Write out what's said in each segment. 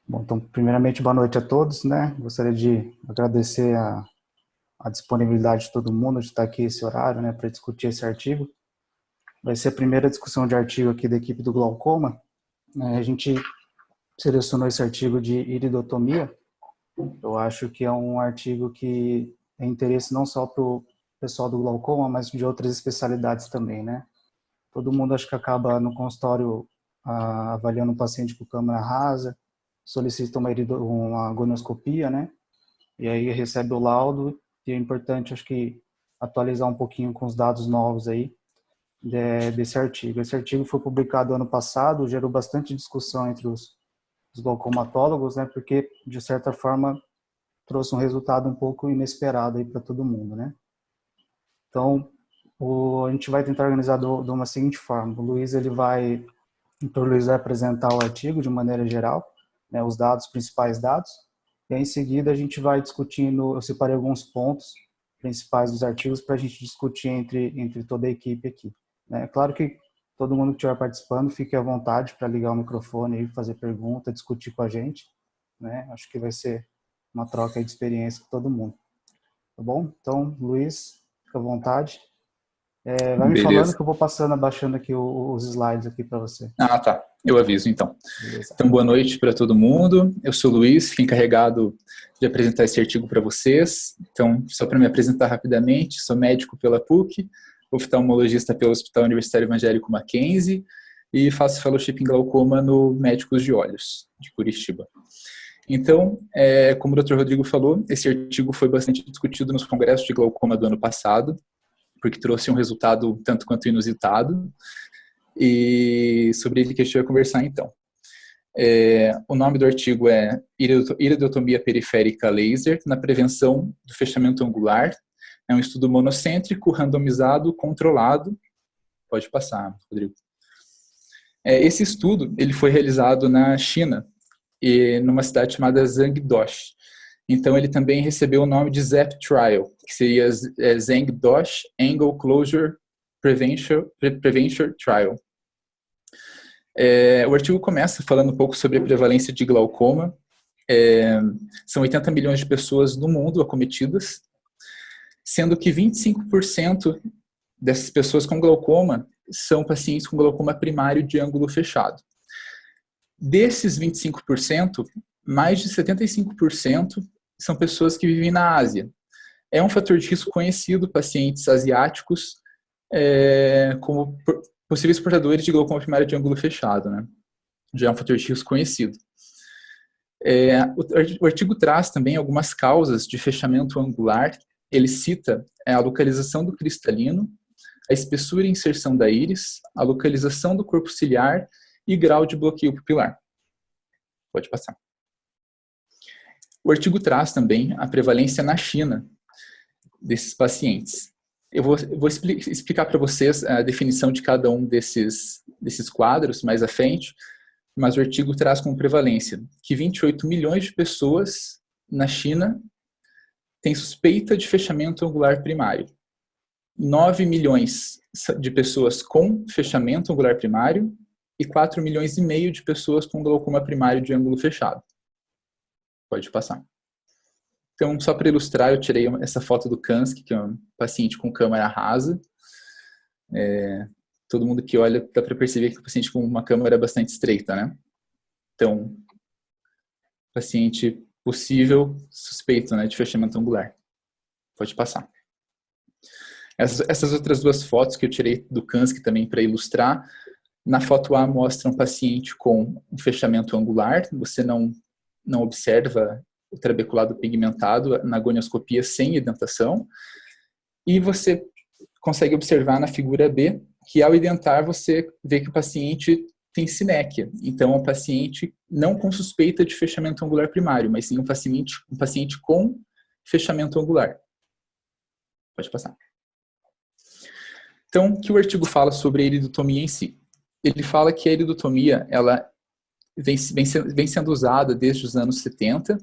Bom, então, primeiramente, boa noite a todos, né? Gostaria de agradecer a disponibilidade de todo mundo de estar aqui esse horário, né, para discutir esse artigo. Vai ser a primeira discussão de artigo aqui da equipe do glaucoma. A gente selecionou esse artigo de iridotomia. Eu acho que é um artigo que é interesse não só para o pessoal do glaucoma, mas de outras especialidades também, né? Todo mundo acho que acaba no consultório avaliando um paciente com câmera rasa, solicita uma agonoscopia, né? E aí recebe o laudo, e é importante, acho que, atualizar um pouquinho com os dados novos aí desse artigo. Esse artigo foi publicado ano passado, gerou bastante discussão entre os glaucomatólogos, né? Porque, de certa forma, trouxe um resultado um pouco inesperado aí para todo mundo, né? Então, a gente vai tentar organizar de uma seguinte forma. O Luiz, ele vai apresentar o artigo de maneira geral, né, os dados, principais dados, e aí, em seguida a gente vai discutindo, eu separei alguns pontos principais dos artigos para a gente discutir entre toda a equipe aqui. Né? É claro que todo mundo que estiver participando, fique à vontade para ligar o microfone e fazer pergunta, discutir com a gente, né? Acho que vai ser uma troca de experiência com todo mundo. Tá bom? Então, Luiz, fica à vontade. Vai me falando Beleza. que eu vou passando, abaixando aqui os slides aqui para você. Ah, tá. Eu aviso, então. Beleza? Então, boa noite para todo mundo. Eu sou o Luiz, fiquei encarregado de apresentar esse artigo para vocês. Então, só para me apresentar rapidamente, sou médico pela PUC, oftalmologista pelo Hospital Universitário Evangélico Mackenzie e faço fellowship em glaucoma no Médicos de Olhos, de Curitiba. Então, como o Dr. Rodrigo falou, esse artigo foi bastante discutido nos congressos de glaucoma do ano passado, porque trouxe um resultado tanto quanto inusitado, e sobre ele que a gente vai conversar então. O nome do artigo é Iridotomia Periférica Laser na prevenção do fechamento angular. É um estudo monocêntrico, randomizado, controlado. Pode passar, Rodrigo. Esse estudo ele foi realizado na China, e numa cidade chamada Zhangdosh. Então ele também recebeu o nome de ZAP Trial, que seria Zhangdosh Angle Closure Prevention Trial. O artigo começa falando um pouco sobre a prevalência de glaucoma. São 80 milhões de pessoas no mundo acometidas, sendo que 25% dessas pessoas com glaucoma são pacientes com glaucoma primário de ângulo fechado. Desses 25%, mais de 75% são pessoas que vivem na Ásia. É um fator de risco conhecido, pacientes asiáticos como possíveis portadores de glaucoma primário de ângulo fechado, né? Já é um fator de risco conhecido. O artigo traz também algumas causas de fechamento angular. Ele cita a localização do cristalino, a espessura e inserção da íris, a localização do corpo ciliar e grau de bloqueio pupilar. Pode passar. O artigo traz também a prevalência na China desses pacientes. Eu vou explicar para vocês a definição de cada um desses quadros mais à frente, mas o artigo traz como prevalência que 28 milhões de pessoas na China têm suspeita de fechamento angular primário. 9 milhões de pessoas com fechamento angular primário e 4 milhões e meio de pessoas com glaucoma primário de ângulo fechado. Pode passar. Então, só para ilustrar, eu tirei essa foto do Kansky, que é um paciente com câmera rasa. Todo mundo que olha dá para perceber que é um paciente com uma câmera bastante estreita, né? Então, paciente possível suspeito, né, de fechamento angular. Pode passar. Essas outras duas fotos que eu tirei do Kansky também para ilustrar. Na foto A mostra um paciente com um fechamento angular. Você não observa o trabeculado pigmentado na gonioscopia sem identação. E você consegue observar na figura B que ao identar você vê que o paciente tem sinéquia. Então, é um paciente não com suspeita de fechamento angular primário, mas sim um paciente com fechamento angular. Pode passar. Então, o que o artigo fala sobre a iridotomia em si? Ele fala que a iridotomia ela vem sendo usada desde os anos 70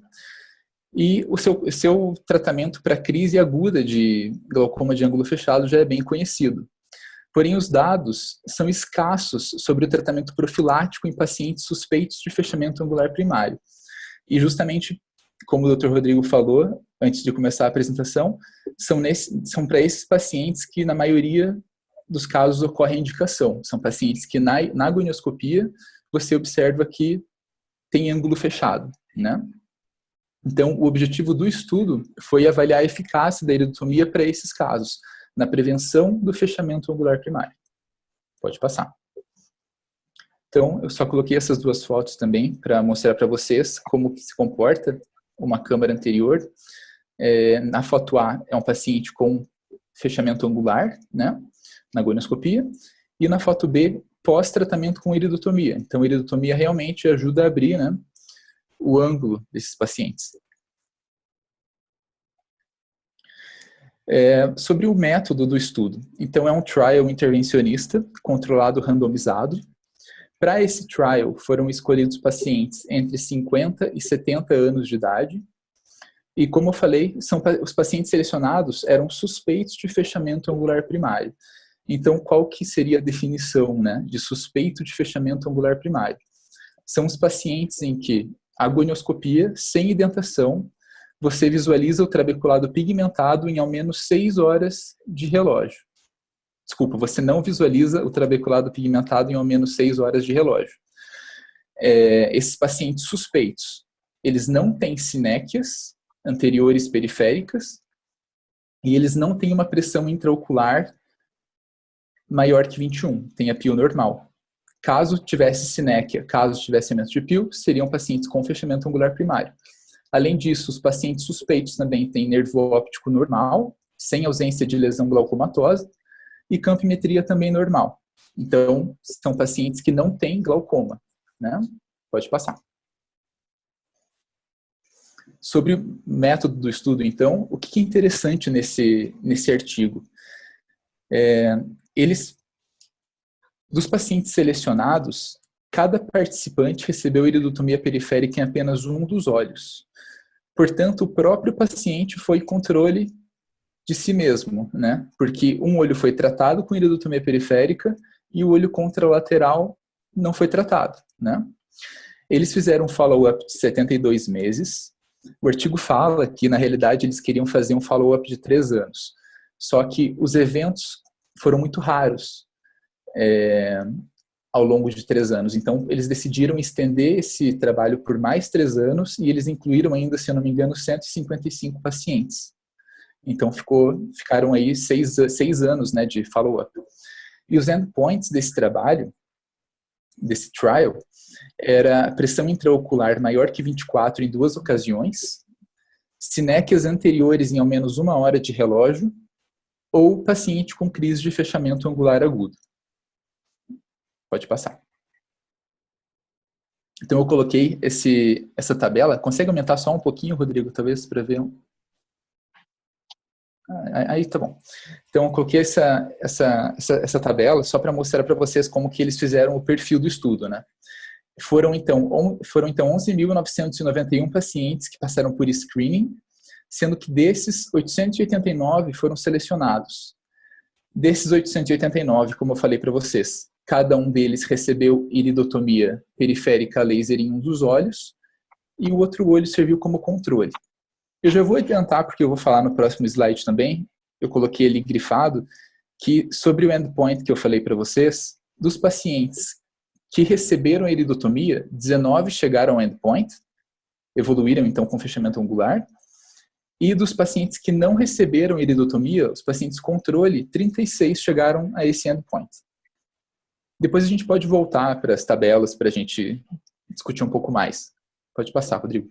e o seu tratamento para crise aguda de glaucoma de ângulo fechado já é bem conhecido. Porém, os dados são escassos sobre o tratamento profilático em pacientes suspeitos de fechamento angular primário. E justamente, como o Dr. Rodrigo falou, antes de começar a apresentação, são para esses pacientes que, na maioria dos casos, ocorre a indicação. São pacientes que, na agonioscopia, você observa que tem ângulo fechado, né? Então, o objetivo do estudo foi avaliar a eficácia da iridotomia para esses casos, na prevenção do fechamento angular primário. Pode passar. Então, eu só coloquei essas duas fotos também para mostrar para vocês como que se comporta uma câmara anterior. Na foto A é um paciente com fechamento angular, né, na agonioscopia, e na foto B, pós-tratamento com iridotomia. Então, a iridotomia realmente ajuda a abrir, né, o ângulo desses pacientes. Sobre o método do estudo. Então, é um trial intervencionista, controlado randomizado. Para esse trial, foram escolhidos pacientes entre 50 e 70 anos de idade. E, como eu falei, os pacientes selecionados eram suspeitos de fechamento angular primário. Então, qual que seria a definição, né, de suspeito de fechamento angular primário? São os pacientes em que a agonioscopia, sem indentação, você visualiza o trabeculado pigmentado em ao menos 6 horas de relógio. Desculpa, você não visualiza o trabeculado pigmentado em ao menos 6 horas de relógio. Esses pacientes suspeitos, eles não têm sinéquias anteriores periféricas e eles não têm uma pressão intraocular maior que 21, tem a PIL normal. Caso tivesse sinéquia, caso tivesse aumento de PIL, seriam pacientes com fechamento angular primário. Além disso, os pacientes suspeitos também têm nervo óptico normal, sem ausência de lesão glaucomatosa, e campimetria também normal. Então, são pacientes que não têm glaucoma, né? Pode passar. Sobre o método do estudo, então, o que é interessante nesse artigo? Dos pacientes selecionados, cada participante recebeu iridotomia periférica em apenas um dos olhos. Portanto, o próprio paciente foi controle de si mesmo, né? Porque um olho foi tratado com iridotomia periférica e o olho contralateral não foi tratado, né? Eles fizeram um follow-up de 72 meses. O artigo fala que, na realidade, eles queriam fazer um follow-up de 3 anos. Só que os eventos foram muito raros ao longo de 3 anos. Então, eles decidiram estender esse trabalho por mais 3 anos e eles incluíram ainda, se eu não me engano, 155 pacientes. Então, ficaram aí 6 anos, né, de follow-up. E os endpoints desse trabalho, desse trial, era pressão intraocular maior que 24 em 2 ocasiões, sinéquias anteriores em ao menos 1 hora de relógio, ou paciente com crise de fechamento angular agudo. Pode passar. Então, eu coloquei essa tabela. Consegue aumentar só um pouquinho, Rodrigo, talvez, para ver? Aí tá bom. Então, eu coloquei essa tabela só para mostrar para vocês como que eles fizeram o perfil do estudo, né? Foram então 11.991 pacientes que passaram por screening, sendo que desses, 889 foram selecionados. Desses 889, como eu falei para vocês, cada um deles recebeu iridotomia periférica laser em um dos olhos e o outro olho serviu como controle. Eu já vou adiantar, porque eu vou falar no próximo slide também, eu coloquei ali grifado, que sobre o endpoint que eu falei para vocês, dos pacientes que receberam a iridotomia, 19 chegaram ao endpoint, evoluíram então com fechamento angular, e dos pacientes que não receberam iridotomia, os pacientes controle, 36 chegaram a esse endpoint. Depois a gente pode voltar para as tabelas para a gente discutir um pouco mais. Pode passar, Rodrigo.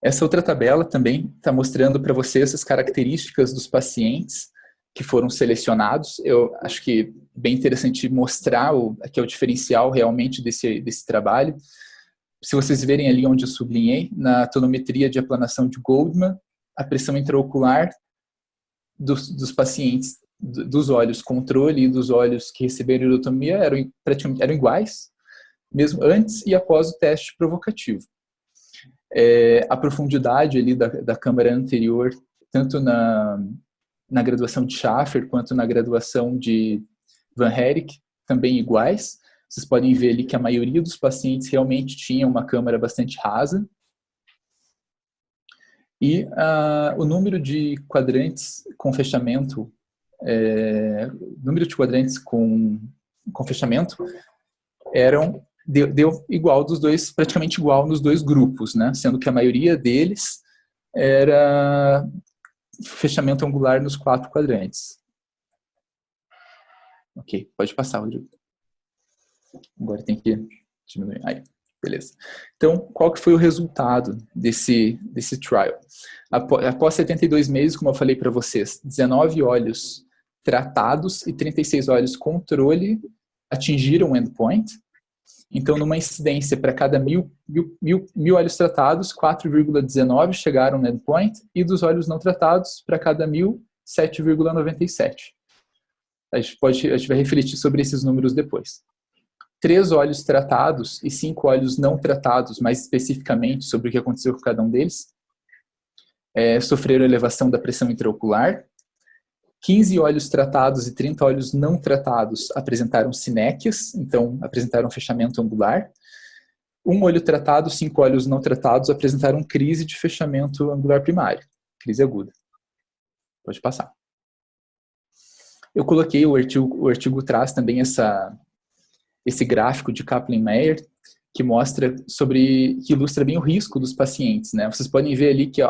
Essa outra tabela também está mostrando para vocês as características dos pacientes que foram selecionados. Eu acho que é bem interessante mostrar aqui é o diferencial realmente desse trabalho. Se vocês verem ali onde eu sublinhei, na tonometria de aplanação de Goldman, a pressão intraocular dos pacientes dos olhos controle e dos olhos que receberam iridotomia eram iguais, mesmo antes e após o teste provocativo. A profundidade ali da câmara anterior, tanto na graduação de Schaffer quanto na graduação de Van Herk, também iguais, Vocês podem ver ali que a maioria dos pacientes realmente tinha uma câmara bastante rasa. E o número de quadrantes com fechamento, com fechamento deu igual dos dois, praticamente igual nos dois grupos, né? Sendo que a maioria deles era fechamento angular nos 4 quadrantes. Ok, pode passar, Rodrigo. Agora tem que diminuir. Aí, beleza. Então, qual que foi o resultado desse trial? Após 72 meses, como eu falei para vocês, 19 olhos tratados e 36 olhos controle atingiram o endpoint. Então, numa incidência para cada mil olhos tratados, 4,19 chegaram no endpoint, e dos olhos não tratados, para cada 1.000, 7,97. A gente vai refletir sobre esses números depois. 3 olhos tratados e 5 olhos não tratados, mais especificamente sobre o que aconteceu com cada um deles, sofreram elevação da pressão intraocular. 15 olhos tratados e 30 olhos não tratados apresentaram sinéquias, então apresentaram fechamento angular. 1 olho tratado, 5 olhos não tratados apresentaram crise de fechamento angular primário, crise aguda. Pode passar. Eu coloquei, o artigo traz também esse gráfico de Kaplan-Meier, que ilustra bem o risco dos pacientes, né? Vocês podem ver ali que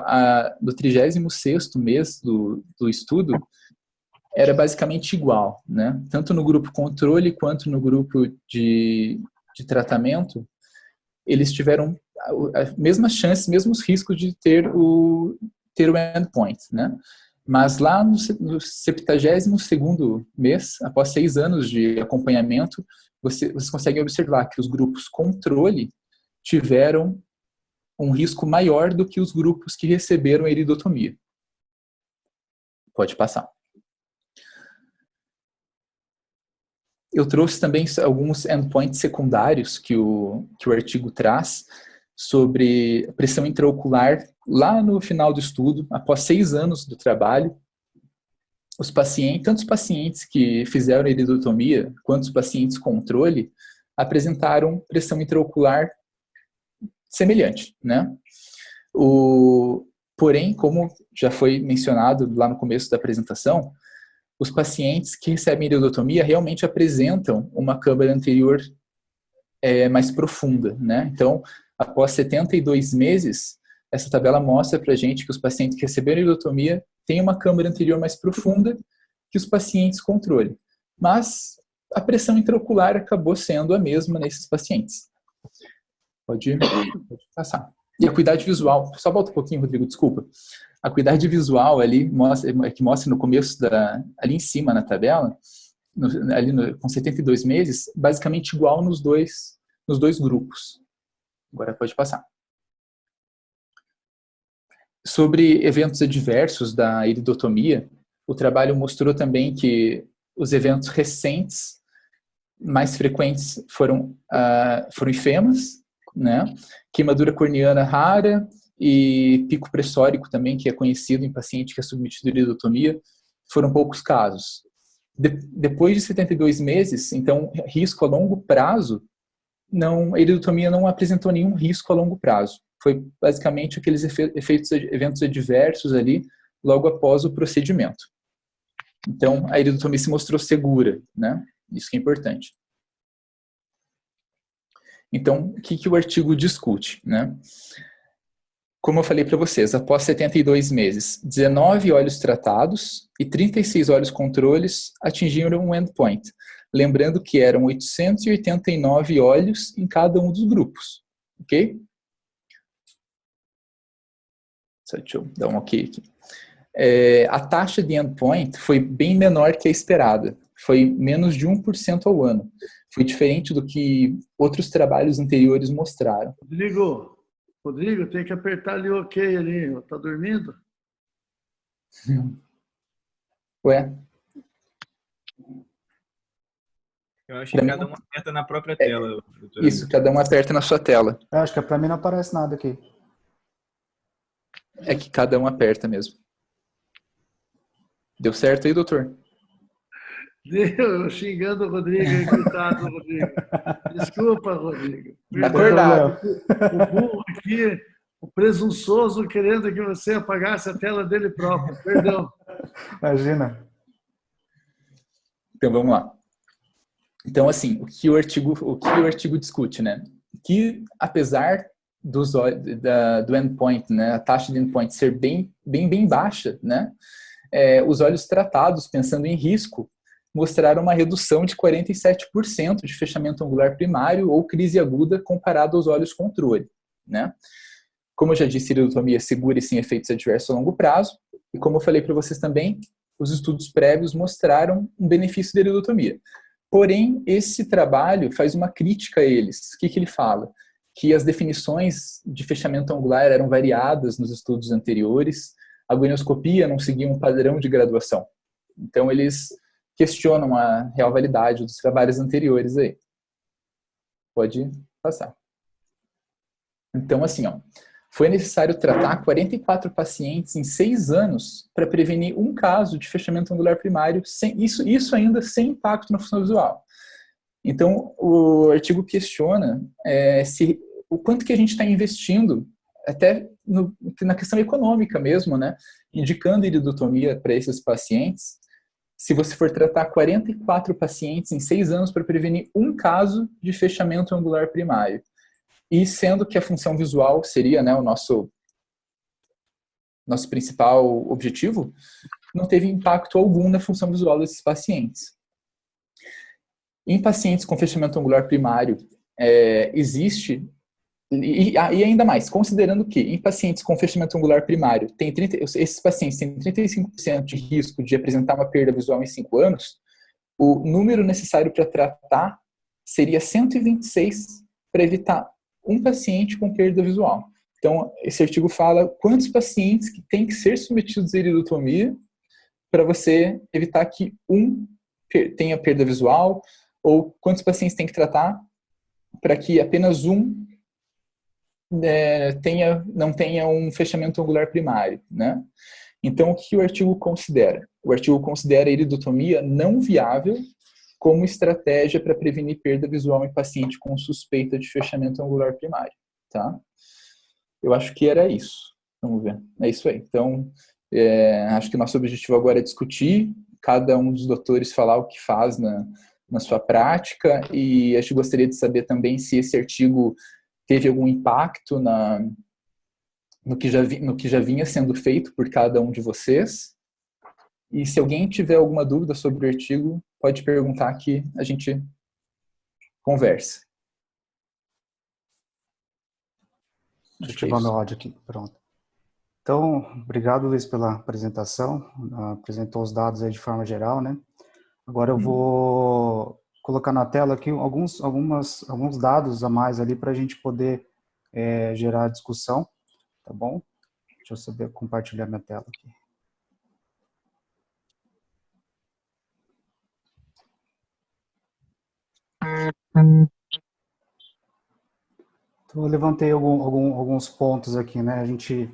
no 36º mês do estudo, era basicamente igual, né? Tanto no grupo controle quanto no grupo de tratamento, eles tiveram a mesma chance, mesmos riscos de ter o endpoint, né? Mas lá no 72º mês, após 6 anos de acompanhamento, vocês conseguem observar que os grupos controle tiveram um risco maior do que os grupos que receberam a iridotomia. Pode passar. Eu trouxe também alguns endpoints secundários que o artigo traz sobre pressão intraocular lá no final do estudo, após 6 anos do trabalho. Tanto os pacientes que fizeram iridotomia quanto os pacientes controle apresentaram pressão intraocular semelhante, né? Porém, como já foi mencionado lá no começo da apresentação, os pacientes que recebem iridotomia realmente apresentam uma câmara anterior mais profunda, né? Então, após 72 meses, essa tabela mostra para a gente que os pacientes que receberam iridotomia têm uma câmara anterior mais profunda que os pacientes controle. Mas a pressão intraocular acabou sendo a mesma nesses pacientes. Pode passar. E a acuidade visual, só volta um pouquinho, Rodrigo, desculpa. A acuidade visual ali, que mostra no começo, ali em cima na tabela, com 72 meses, basicamente igual nos dois grupos. Agora pode passar. Sobre eventos adversos da iridotomia, o trabalho mostrou também que os eventos recentes mais frequentes foram enfermas, né? Queimadura corneana rara e pico pressórico também, que é conhecido em paciente que é submetido à iridotomia, foram poucos casos. Depois de 72 meses, então, risco a longo prazo, a iridotomia não apresentou nenhum risco a longo prazo. Foi basicamente aqueles eventos adversos ali, logo após o procedimento. Então, a iridotomia se mostrou segura, né? Isso que é importante. Então, o que o artigo discute, né? Como eu falei para vocês, após 72 meses, 19 olhos tratados e 36 olhos controles atingiram um endpoint. Lembrando que eram 889 olhos em cada um dos grupos, ok? Só deixa eu dar um ok aqui. A taxa de endpoint foi bem menor que a esperada. Foi menos de 1% ao ano. Foi diferente do que outros trabalhos anteriores mostraram. Rodrigo, tem que apertar ali o ok ali. Tá dormindo? Ué? Eu acho que cada um aperta na própria tela. Isso, cada um aperta na sua tela. Eu acho que para mim não aparece nada aqui. É que cada um aperta mesmo. Deu certo aí, doutor? Deu, xingando o Rodrigo, hein, coitado do Rodrigo. Desculpa, Rodrigo. Tá Perdão. acordado. O burro aqui, o presunçoso, querendo que você apagasse a tela dele próprio. Perdão. Imagina. Então, vamos lá. Então, assim, o que o artigo discute, né? Que, apesar do endpoint, né, a taxa de endpoint ser bem baixa, né, os olhos tratados, pensando em risco, mostraram uma redução de 47% de fechamento angular primário ou crise aguda comparado aos olhos controle, né? Como eu já disse, iridotomia segura e sem efeitos adversos a longo prazo, e como eu falei para vocês também, os estudos prévios mostraram um benefício da iridotomia. Porém, esse trabalho faz uma crítica a eles. O que ele fala? Que as definições de fechamento angular eram variadas nos estudos anteriores, a gonioscopia não seguia um padrão de graduação. Então, eles questionam a real validade dos trabalhos anteriores aí. Pode passar. Então, assim, ó, foi necessário tratar 44 pacientes em 6 anos para prevenir um caso de fechamento angular primário, isso ainda sem impacto na função visual. Então, o artigo questiona o quanto que a gente está investindo, até na questão econômica mesmo, né, indicando iridotomia para esses pacientes, se você for tratar 44 pacientes em 6 anos para prevenir um caso de fechamento angular primário. E sendo que a função visual seria, né, o nosso principal objetivo, não teve impacto algum na função visual desses pacientes. Em pacientes com fechamento angular primário, existe, e ainda mais, considerando que em pacientes com fechamento angular primário, esses pacientes têm 35% de risco de apresentar uma perda visual em 5 anos, o número necessário para tratar seria 126 para evitar um paciente com perda visual. Então, esse artigo fala quantos pacientes que têm que ser submetidos à iridotomia para você evitar que um tenha perda visual, ou quantos pacientes tem que tratar para que apenas um não tenha um fechamento angular primário, né? Então, o que o artigo considera? O artigo considera a iridotomia não viável como estratégia para prevenir perda visual em paciente com suspeita de fechamento angular primário, tá? Eu acho que era isso. Vamos ver. É isso aí. Então, acho que nosso objetivo agora é discutir, cada um dos doutores falar o que faz na sua prática, e acho que gostaria de saber também se esse artigo teve algum impacto no que já vinha sendo feito por cada um de vocês. E se alguém tiver alguma dúvida sobre o artigo, pode perguntar que a gente conversa. Deixa eu ativar meu áudio aqui. Pronto. Então, obrigado, Luiz, pela apresentação. Apresentou os dados aí de forma geral, né? Agora eu vou colocar na tela aqui alguns dados a mais ali para a gente poder gerar discussão, tá bom? Deixa eu saber compartilhar minha tela aqui. Então, eu levantei alguns pontos aqui, né? A gente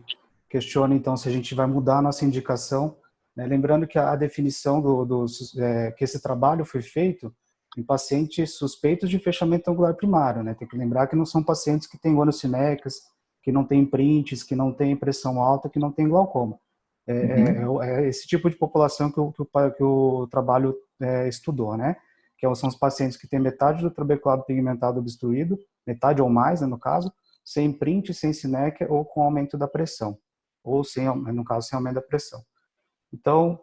questiona, então, se a gente vai mudar a nossa indicação, né? Lembrando que a definição que esse trabalho foi feito em pacientes suspeitos de fechamento angular primário, né? Tem que lembrar que não são pacientes que têm gonocínecas, que não têm prints, que não têm pressão alta, que não têm glaucoma. É esse tipo de população que o trabalho estudou, né? Que são os pacientes que têm metade do trabeculado pigmentado obstruído, metade ou mais, né, no caso, sem print, sem sinéquia ou com aumento da pressão, ou no caso, sem aumento da pressão. Então,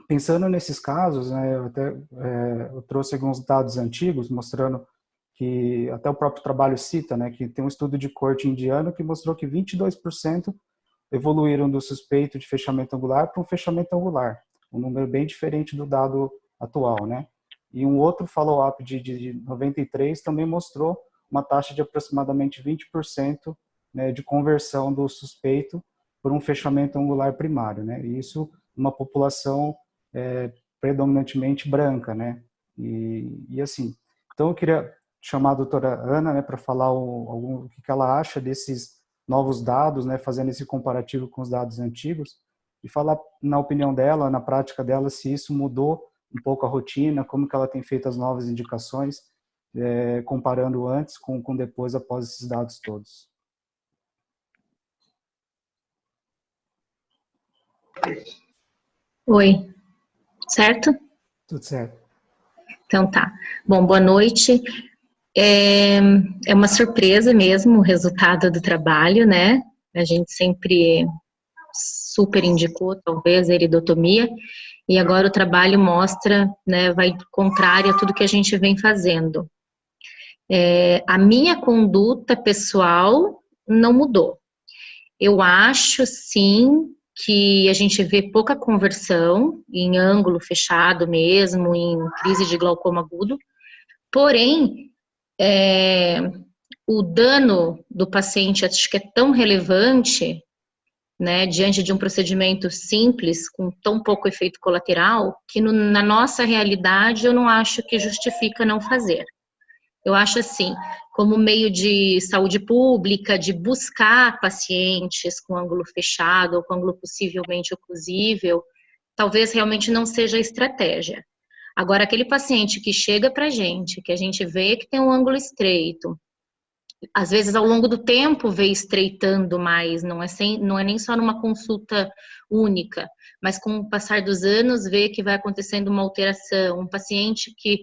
pensando nesses casos, né, eu trouxe alguns dados antigos mostrando que até o próprio trabalho cita, né, que tem um estudo de corte indiano que mostrou que 22% evoluíram do suspeito de fechamento angular para um fechamento angular, um número bem diferente do dado atual, né? E um outro follow-up de 93 também mostrou uma taxa de aproximadamente 20%, né, de conversão do suspeito por um fechamento angular primário, né? E isso numa população predominantemente branca, né? E assim, então eu queria chamar a doutora Ana, né, para falar o que ela acha desses novos dados, né, fazendo esse comparativo com os dados antigos, e falar, na opinião dela, na prática dela, se isso mudou um pouco a rotina, como que ela tem feito as novas indicações, comparando antes com depois, após esses dados todos. Oi, certo? Tudo certo. Então tá. Bom, boa noite. É uma surpresa mesmo o resultado do trabalho, né? A gente sempre super indicou, talvez, a iridotomia, e agora o trabalho mostra, né, vai contrário a tudo que a gente vem fazendo. A minha conduta pessoal não mudou. Eu acho, sim, que a gente vê pouca conversão em ângulo fechado mesmo, em crise de glaucoma agudo, porém, o dano do paciente acho que é tão relevante, né, diante de um procedimento simples, com tão pouco efeito colateral, que na nossa realidade eu não acho que justifica não fazer. Eu acho assim, como meio de saúde pública, de buscar pacientes com ângulo fechado ou com ângulo possivelmente oclusível, talvez realmente não seja a estratégia. Agora, aquele paciente que chega para a gente vê que tem um ângulo estreito, às vezes ao longo do tempo vê estreitando mais, não é nem só numa consulta única, mas com o passar dos anos vê que vai acontecendo uma alteração, um paciente que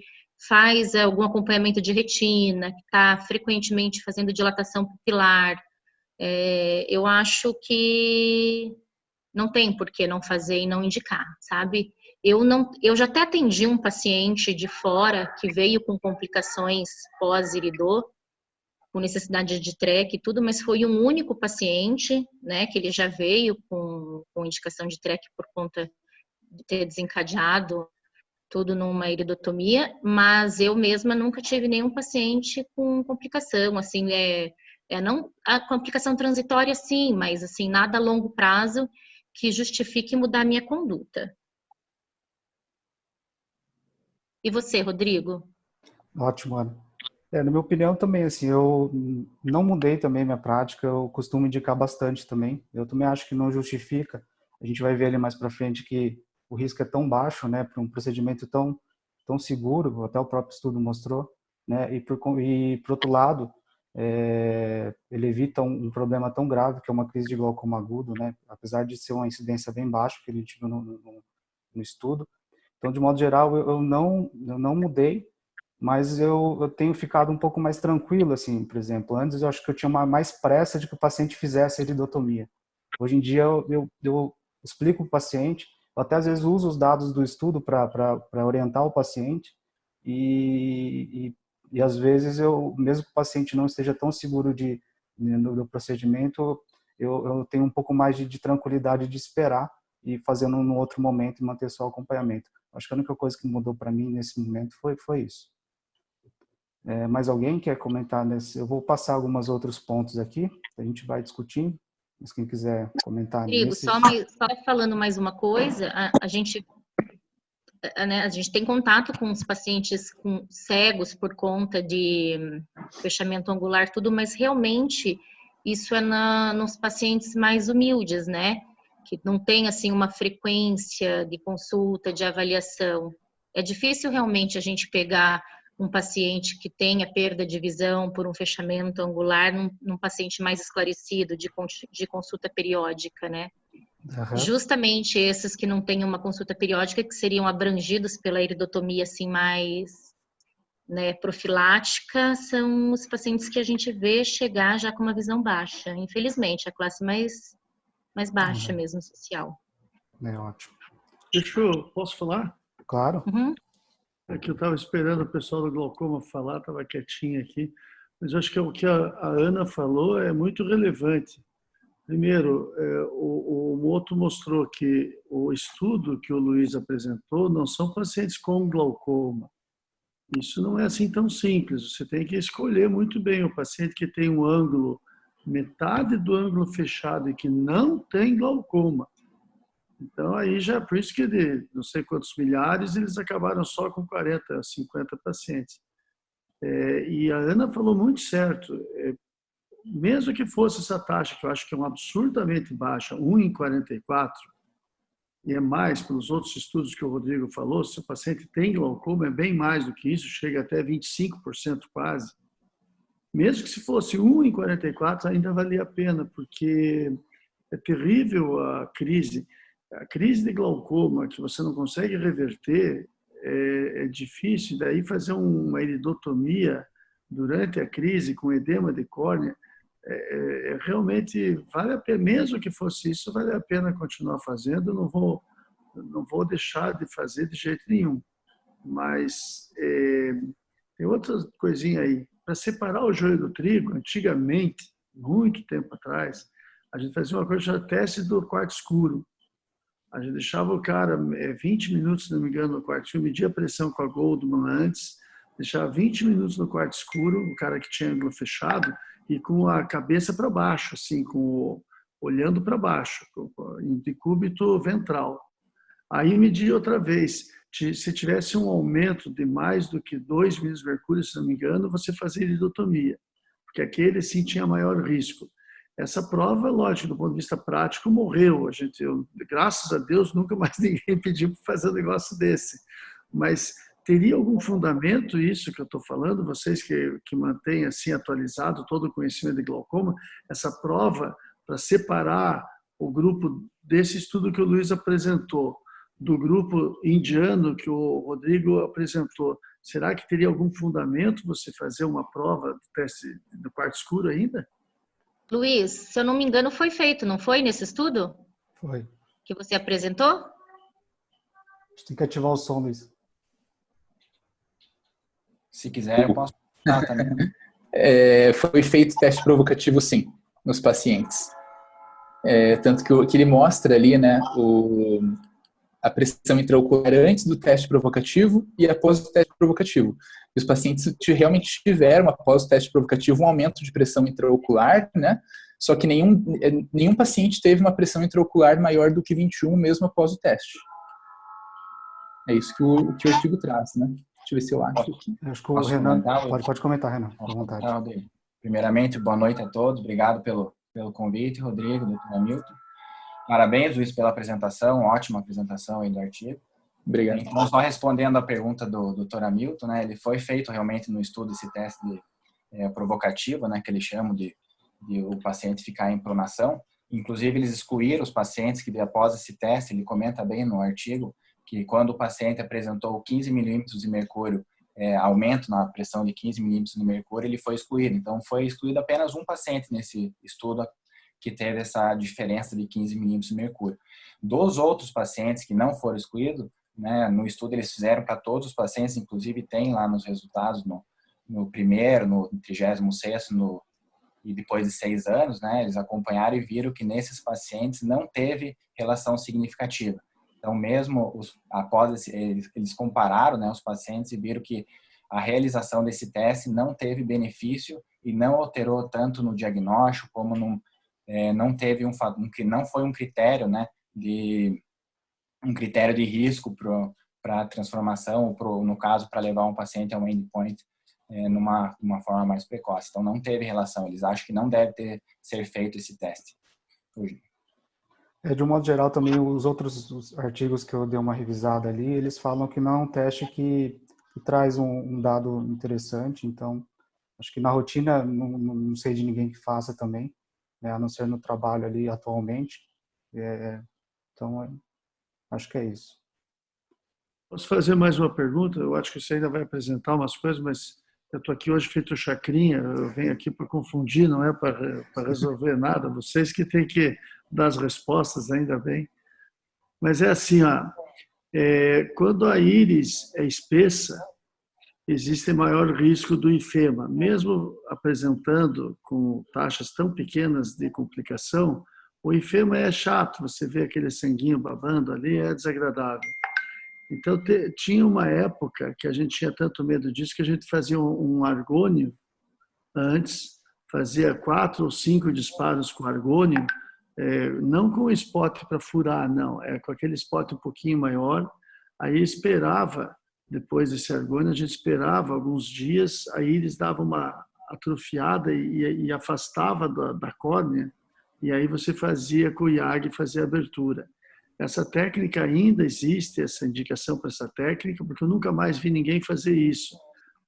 faz algum acompanhamento de retina, que está frequentemente fazendo dilatação pupilar, eu acho que não tem por que não fazer e não indicar, sabe? Eu já até atendi um paciente de fora que veio com complicações pós-iridô, com necessidade de TREC e tudo, mas foi um único paciente, né, que ele já veio com indicação de TREC por conta de ter desencadeado tudo numa iridotomia, mas eu mesma nunca tive nenhum paciente com complicação, assim, não a complicação transitória sim, mas assim, nada a longo prazo que justifique mudar a minha conduta. E você, Rodrigo? Ótimo, Ana. Na minha opinião também, assim, eu não mudei também minha prática, eu costumo indicar bastante também. Eu também acho que não justifica. A gente vai ver ali mais para frente que o risco é tão baixo, né, para um procedimento tão seguro, até o próprio estudo mostrou, né, e por outro lado, ele evita um problema tão grave que é uma crise de glaucoma agudo, né, apesar de ser uma incidência bem baixa que ele tive no estudo. Então, de modo geral, eu não mudei, mas eu tenho ficado um pouco mais tranquilo, assim, por exemplo. Antes eu acho que eu tinha mais pressa de que o paciente fizesse a iridotomia. Hoje em dia eu explico para o paciente, eu até às vezes uso os dados do estudo para orientar o paciente e às vezes mesmo que o paciente não esteja tão seguro do procedimento, eu tenho um pouco mais de tranquilidade de esperar e fazendo no outro momento e manter só o acompanhamento. Acho que a única coisa que mudou para mim nesse momento foi isso. Mais alguém quer comentar nesse? Eu vou passar alguns outros pontos aqui, a gente vai discutindo, mas quem quiser comentar Rodrigo, nesse... só falando mais uma coisa, a gente tem contato com os pacientes cegos por conta de fechamento angular, tudo, mas realmente isso é nos pacientes mais humildes, né? Que não tem, assim, uma frequência de consulta, de avaliação. É difícil realmente a gente pegar um paciente que tenha perda de visão por um fechamento angular num paciente mais esclarecido, de consulta periódica, né? Uhum. Justamente esses que não têm uma consulta periódica, que seriam abrangidos pela iridotomia assim mais, né, profilática, são os pacientes que a gente vê chegar já com uma visão baixa. Infelizmente, a classe mais baixa mesmo, social. Ótimo. Posso falar? Claro. Uhum. É que eu estava esperando o pessoal do glaucoma falar, estava quietinho aqui, mas eu acho que o que a Ana falou é muito relevante. Primeiro, o Moto mostrou que o estudo que o Luiz apresentou não são pacientes com glaucoma. Isso não é assim tão simples. Você tem que escolher muito bem o paciente que tem um ângulo, metade do ângulo fechado e que não tem glaucoma. Então, aí já, por isso que de não sei quantos milhares, eles acabaram só com 40, 50 pacientes. E a Ana falou muito certo. Mesmo que fosse essa taxa, que eu acho que é uma absurdamente baixa, 1 em 44, e é mais, pelos outros estudos que o Rodrigo falou, se o paciente tem glaucoma, é bem mais do que isso, chega até 25% quase. Mesmo que se fosse 1 em 44, ainda valia a pena, porque é terrível a crise. A crise de glaucoma, que você não consegue reverter, é difícil. Daí fazer uma iridotomia durante a crise com edema de córnea, realmente vale a pena. Mesmo que fosse isso, vale a pena continuar fazendo. Não vou deixar de fazer de jeito nenhum. Mas tem outra coisinha aí. Para separar o joio do trigo, antigamente, muito tempo atrás, a gente fazia uma coisa chamada teste do quarto escuro. A gente deixava o cara 20 minutos, se não me engano, no quarto escuro, media a pressão com a Goldman antes, deixava 20 minutos no quarto escuro, o cara que tinha ângulo fechado, e com a cabeça para baixo, assim, olhando para baixo, em decúbito ventral. Aí media outra vez. Se tivesse um aumento de mais do que 2 milímetros de mercúrio, se não me engano, você fazia iridotomia, porque aquele sim tinha maior risco. Essa prova, lógico, do ponto de vista prático, morreu. Graças a Deus, nunca mais ninguém pediu para fazer um negócio desse. Mas teria algum fundamento isso que eu estou falando? Vocês que mantêm assim atualizado todo o conhecimento de glaucoma, essa prova para separar o grupo desse estudo que o Luiz apresentou do grupo indiano que o Rodrigo apresentou, será que teria algum fundamento você fazer uma prova do teste do quarto escuro ainda? Luiz, se eu não me engano, foi feito, não foi, nesse estudo? Foi. Que você apresentou? A gente tem que ativar o som, Luiz. Se quiser, eu posso falar também. Foi feito teste provocativo, sim, nos pacientes. Tanto que ele mostra ali, né, a pressão intraocular antes do teste provocativo e após o teste provocativo. E os pacientes realmente tiveram, após o teste provocativo, um aumento de pressão intraocular, né? Só que nenhum paciente teve uma pressão intraocular maior do que 21 mesmo após o teste. É isso que o artigo traz, né? Deixa eu ver se eu acho aqui. Acho que o Renan... Pode comentar, Renan, à vontade. Primeiramente, boa noite a todos. Obrigado pelo convite, Rodrigo, doutor Hamilton. Parabéns, Luiz, pela apresentação, ótima apresentação aí do artigo. Obrigado. Então, só respondendo a pergunta do Dr. Hamilton, né, ele foi feito realmente no estudo esse teste provocativo, né, que eles chamam de o paciente ficar em pronação. Inclusive, eles excluíram os pacientes que, após esse teste, ele comenta bem no artigo, que quando o paciente apresentou 15 milímetros de mercúrio, aumento na pressão de 15 milímetros de mercúrio, ele foi excluído. Então, foi excluído apenas um paciente nesse estudo que teve essa diferença de 15 milímetros de mercúrio. Dos outros pacientes que não foram excluídos, né, no estudo eles fizeram para todos os pacientes, inclusive tem lá nos resultados, no primeiro, no 36º, e depois de 6 anos, né, eles acompanharam e viram que nesses pacientes não teve relação significativa. Então, mesmo após eles compararam, né, os pacientes e viram que a realização desse teste não teve benefício e não alterou tanto no diagnóstico como não teve não foi um critério, né, de risco para transformação, no caso, para levar um paciente a um endpoint numa forma mais precoce. Então, não teve relação. Eles acham que não deve ser feito esse teste. De um modo geral, também os outros artigos que eu dei uma revisada ali, eles falam que não é um teste que traz um dado interessante. Então, acho que na rotina, não sei de ninguém que faça também, né, a não ser no trabalho ali atualmente. Então, acho que é isso. Posso fazer mais uma pergunta? Eu acho que você ainda vai apresentar umas coisas, mas eu estou aqui hoje feito chacrinha, eu venho aqui para confundir, não é para resolver nada. Vocês que têm que dar as respostas, ainda bem. Mas é assim, quando a íris é espessa, existe maior risco do ifema. Mesmo apresentando com taxas tão pequenas de complicação, o ifema é chato, você vê aquele sanguinho babando ali, é desagradável. Então, tinha uma época que a gente tinha tanto medo disso que a gente fazia um argônio antes, fazia 4 ou 5 disparos com argônio, não com spot para furar, não, com aquele spot um pouquinho maior, aí esperava. Depois desse argônio, a gente esperava alguns dias, a íris dava uma atrofiada e afastava da córnea, e aí você fazia com o IAG, fazia a abertura. Essa técnica ainda existe, essa indicação para essa técnica, porque eu nunca mais vi ninguém fazer isso,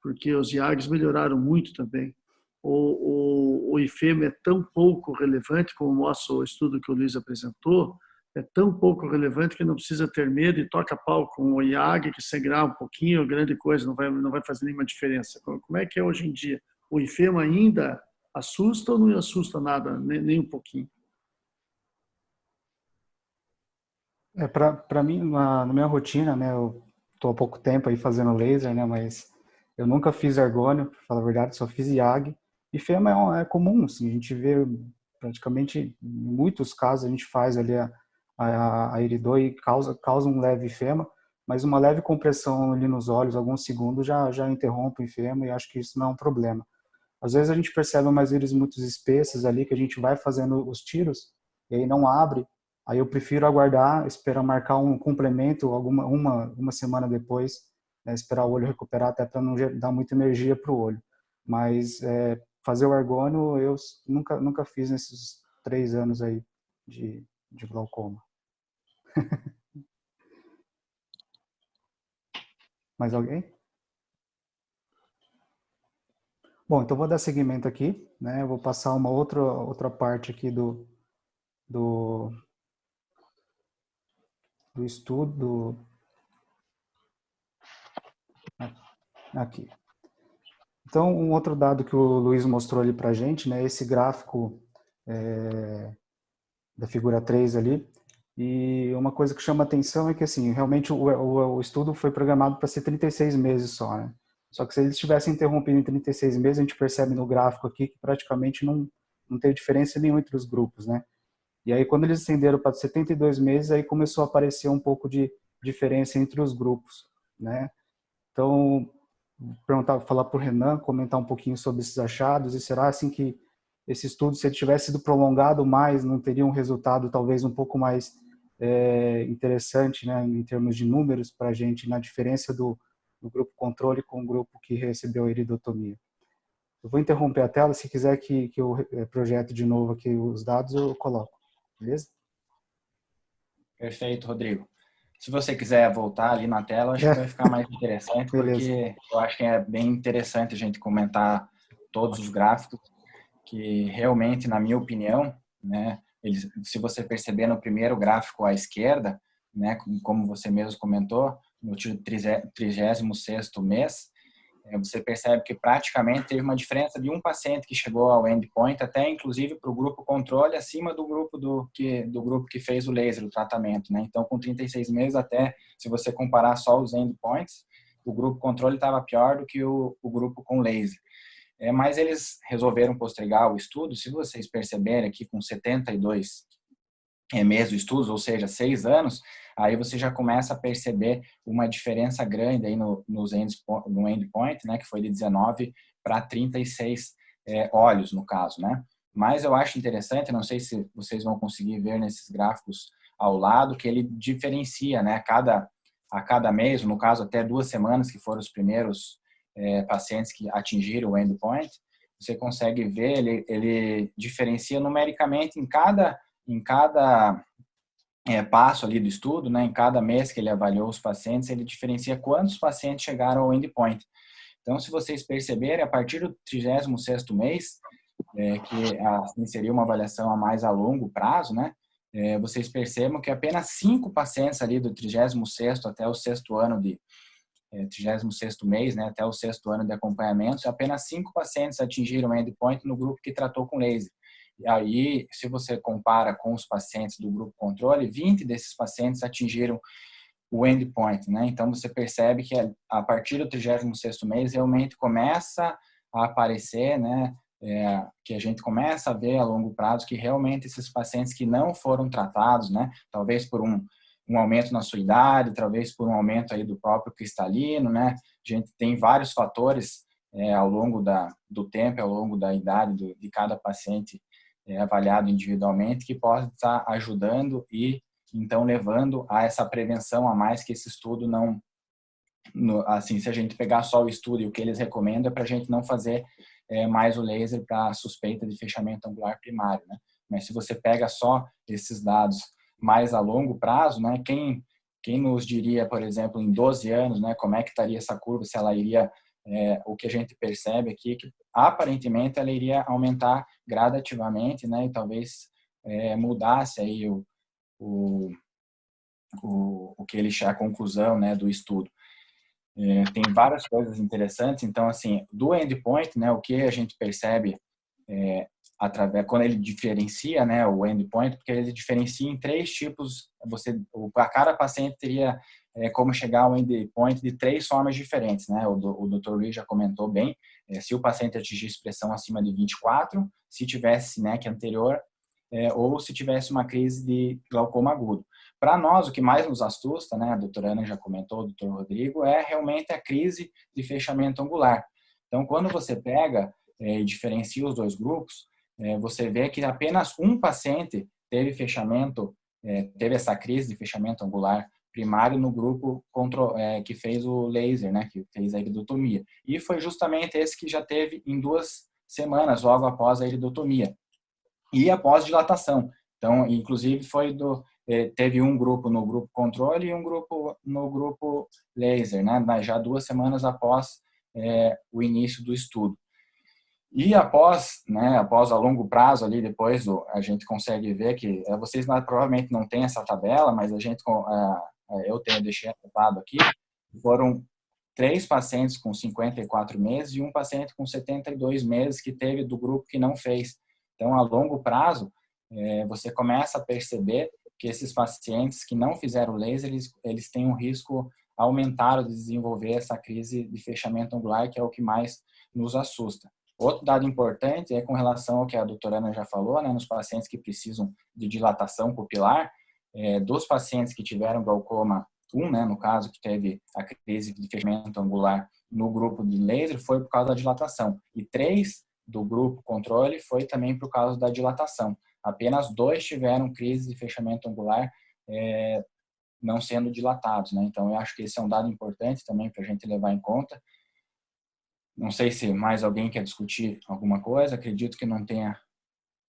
porque os IAGs melhoraram muito também. O IFEMA é tão pouco relevante, como mostra o estudo que o Luiz apresentou, é tão pouco relevante que não precisa ter medo e toca pau com o IAG, que sangrar um pouquinho, grande coisa, não vai fazer nenhuma diferença. Como é que é hoje em dia? O IFEMA ainda assusta ou não assusta nada, nem um pouquinho? Para mim, na minha rotina, né, eu estou há pouco tempo aí fazendo laser, né, mas eu nunca fiz argônio, para falar a verdade, só fiz IAG. E FEMA é comum, assim, a gente vê praticamente, em muitos casos, a gente faz ali a iridô e causa um leve FEMA, mas uma leve compressão ali nos olhos, alguns segundos, já interrompe o FEMA e acho que isso não é um problema. Às vezes a gente percebe umas íris muito espessas ali, que a gente vai fazendo os tiros, e aí não abre. Aí eu prefiro aguardar, esperar marcar um complemento uma semana depois, né, esperar o olho recuperar até para não dar muita energia para o olho. Mas fazer o argônio eu nunca fiz nesses 3 anos aí de glaucoma. Mais alguém? Bom, então vou dar seguimento aqui, né? Eu vou passar uma outra parte aqui do estudo aqui. Então, um outro dado que o Luiz mostrou ali para a gente, né? Esse gráfico da figura 3 ali. E uma coisa que chama atenção é que, assim, realmente o estudo foi programado para ser 36 meses só, né? Só que se eles tivessem interrompido em 36 meses, a gente percebe no gráfico aqui que praticamente não teve diferença nenhuma entre os grupos, né? E aí, quando eles estenderam para 72 meses, aí começou a aparecer um pouco de diferença entre os grupos, né? Então, falar para o Renan, comentar um pouquinho sobre esses achados, e será assim que esse estudo, se ele tivesse sido prolongado mais, não teria um resultado talvez um pouco mais interessante, né, em termos de números para a gente, na diferença do grupo controle com o grupo que recebeu a iridotomia. Eu vou interromper a tela, se quiser que eu projete de novo aqui os dados, eu coloco, beleza? Perfeito, Rodrigo. Se você quiser voltar ali na tela, acho que vai ficar mais interessante, porque eu acho que é bem interessante a gente comentar todos os gráficos, que realmente, na minha opinião, né, se você perceber no primeiro gráfico à esquerda, né, como você mesmo comentou, no 36º mês, você percebe que praticamente teve uma diferença de um paciente que chegou ao endpoint, até inclusive para o grupo controle, acima do grupo que fez o laser, o tratamento, né? Então, com 36 meses, até se você comparar só os endpoints, o grupo controle estava pior do que o grupo com laser. Mas eles resolveram postergar o estudo. Se vocês perceberem aqui, com 72 meses de estudos, ou seja, 6 anos, aí você já começa a perceber uma diferença grande aí no endpoint, né, que foi de 19 para 36 olhos, no caso, né? Mas eu acho interessante, não sei se vocês vão conseguir ver nesses gráficos ao lado, que ele diferencia, né, a cada mês, no caso até 2 semanas, que foram os primeiros pacientes que atingiram o endpoint, você consegue ver, ele diferencia numericamente em cada passo ali do estudo, né, em cada mês que ele avaliou os pacientes, ele diferencia quantos pacientes chegaram ao endpoint. Então, se vocês perceberem, a partir do 36º mês, que assim, seria uma avaliação a mais a longo prazo, né, vocês percebam que apenas 5 pacientes ali do 36º até o 6º ano 36º mês, né, até o 6º ano de acompanhamento, apenas 5 pacientes atingiram o endpoint no grupo que tratou com laser. E aí, se você compara com os pacientes do grupo controle, 20 desses pacientes atingiram o endpoint, né? Então, você percebe que a partir do 36º mês, realmente começa a aparecer, né, que a gente começa a ver a longo prazo que realmente esses pacientes que não foram tratados, né, talvez por um aumento na sua idade, talvez por um aumento aí do próprio cristalino, né? A gente tem vários fatores ao longo do tempo, ao longo da idade de cada paciente avaliado individualmente, que pode estar ajudando e, então, levando a essa prevenção a mais que esse estudo não... assim, se a gente pegar só o estudo e o que eles recomendam, é para a gente não fazer mais o laser para suspeita de fechamento angular primário, né? Mas se você pega só esses dados mais a longo prazo, né? Quem nos diria, por exemplo, em 12 anos, né, como é que estaria essa curva, se ela iria, o que a gente percebe aqui, que aparentemente ela iria aumentar gradativamente, né, e talvez mudasse aí o que ele a conclusão, né, do estudo. Tem várias coisas interessantes, então, assim, do endpoint, né, o que a gente percebe através, quando ele diferencia, né, o endpoint, porque ele diferencia em 3 tipos, a cada paciente teria como chegar ao endpoint de 3 formas diferentes, né, o Dr. Lee já comentou bem, se o paciente atingir expressão acima de 24, se tivesse SNEC anterior, ou se tivesse uma crise de glaucoma agudo. Para nós, o que mais nos assusta, né, a doutora Ana já comentou, o doutor Rodrigo, é realmente a crise de fechamento angular. Então, quando você pega e diferencia os 2 grupos, você vê que apenas um paciente teve teve essa crise de fechamento angular primário no grupo que fez o laser, né, que fez a iridotomia. E foi justamente esse que já teve em 2 semanas, logo após a iridotomia. E após dilatação. Então, inclusive, teve um grupo no grupo controle e um grupo no grupo laser, né, já 2 semanas após o início do estudo. E após a longo prazo ali, depois a gente consegue ver que vocês provavelmente não têm essa tabela, mas deixei anotado aqui, foram 3 pacientes com 54 meses e um paciente com 72 meses que teve do grupo que não fez. Então, a longo prazo, você começa a perceber que esses pacientes que não fizeram laser, eles têm um risco aumentado de desenvolver essa crise de fechamento angular, que é o que mais nos assusta. Outro dado importante é com relação ao que a doutora Ana já falou, né, nos pacientes que precisam de dilatação pupilar, dos pacientes que tiveram glaucoma 1, né, no caso, que teve a crise de fechamento angular no grupo de laser, foi por causa da dilatação. E 3 do grupo controle foi também por causa da dilatação. Apenas 2 tiveram crise de fechamento angular não sendo dilatados, né? Então, eu acho que esse é um dado importante também para a gente levar em conta. Não sei se mais alguém quer discutir alguma coisa, acredito que não tenha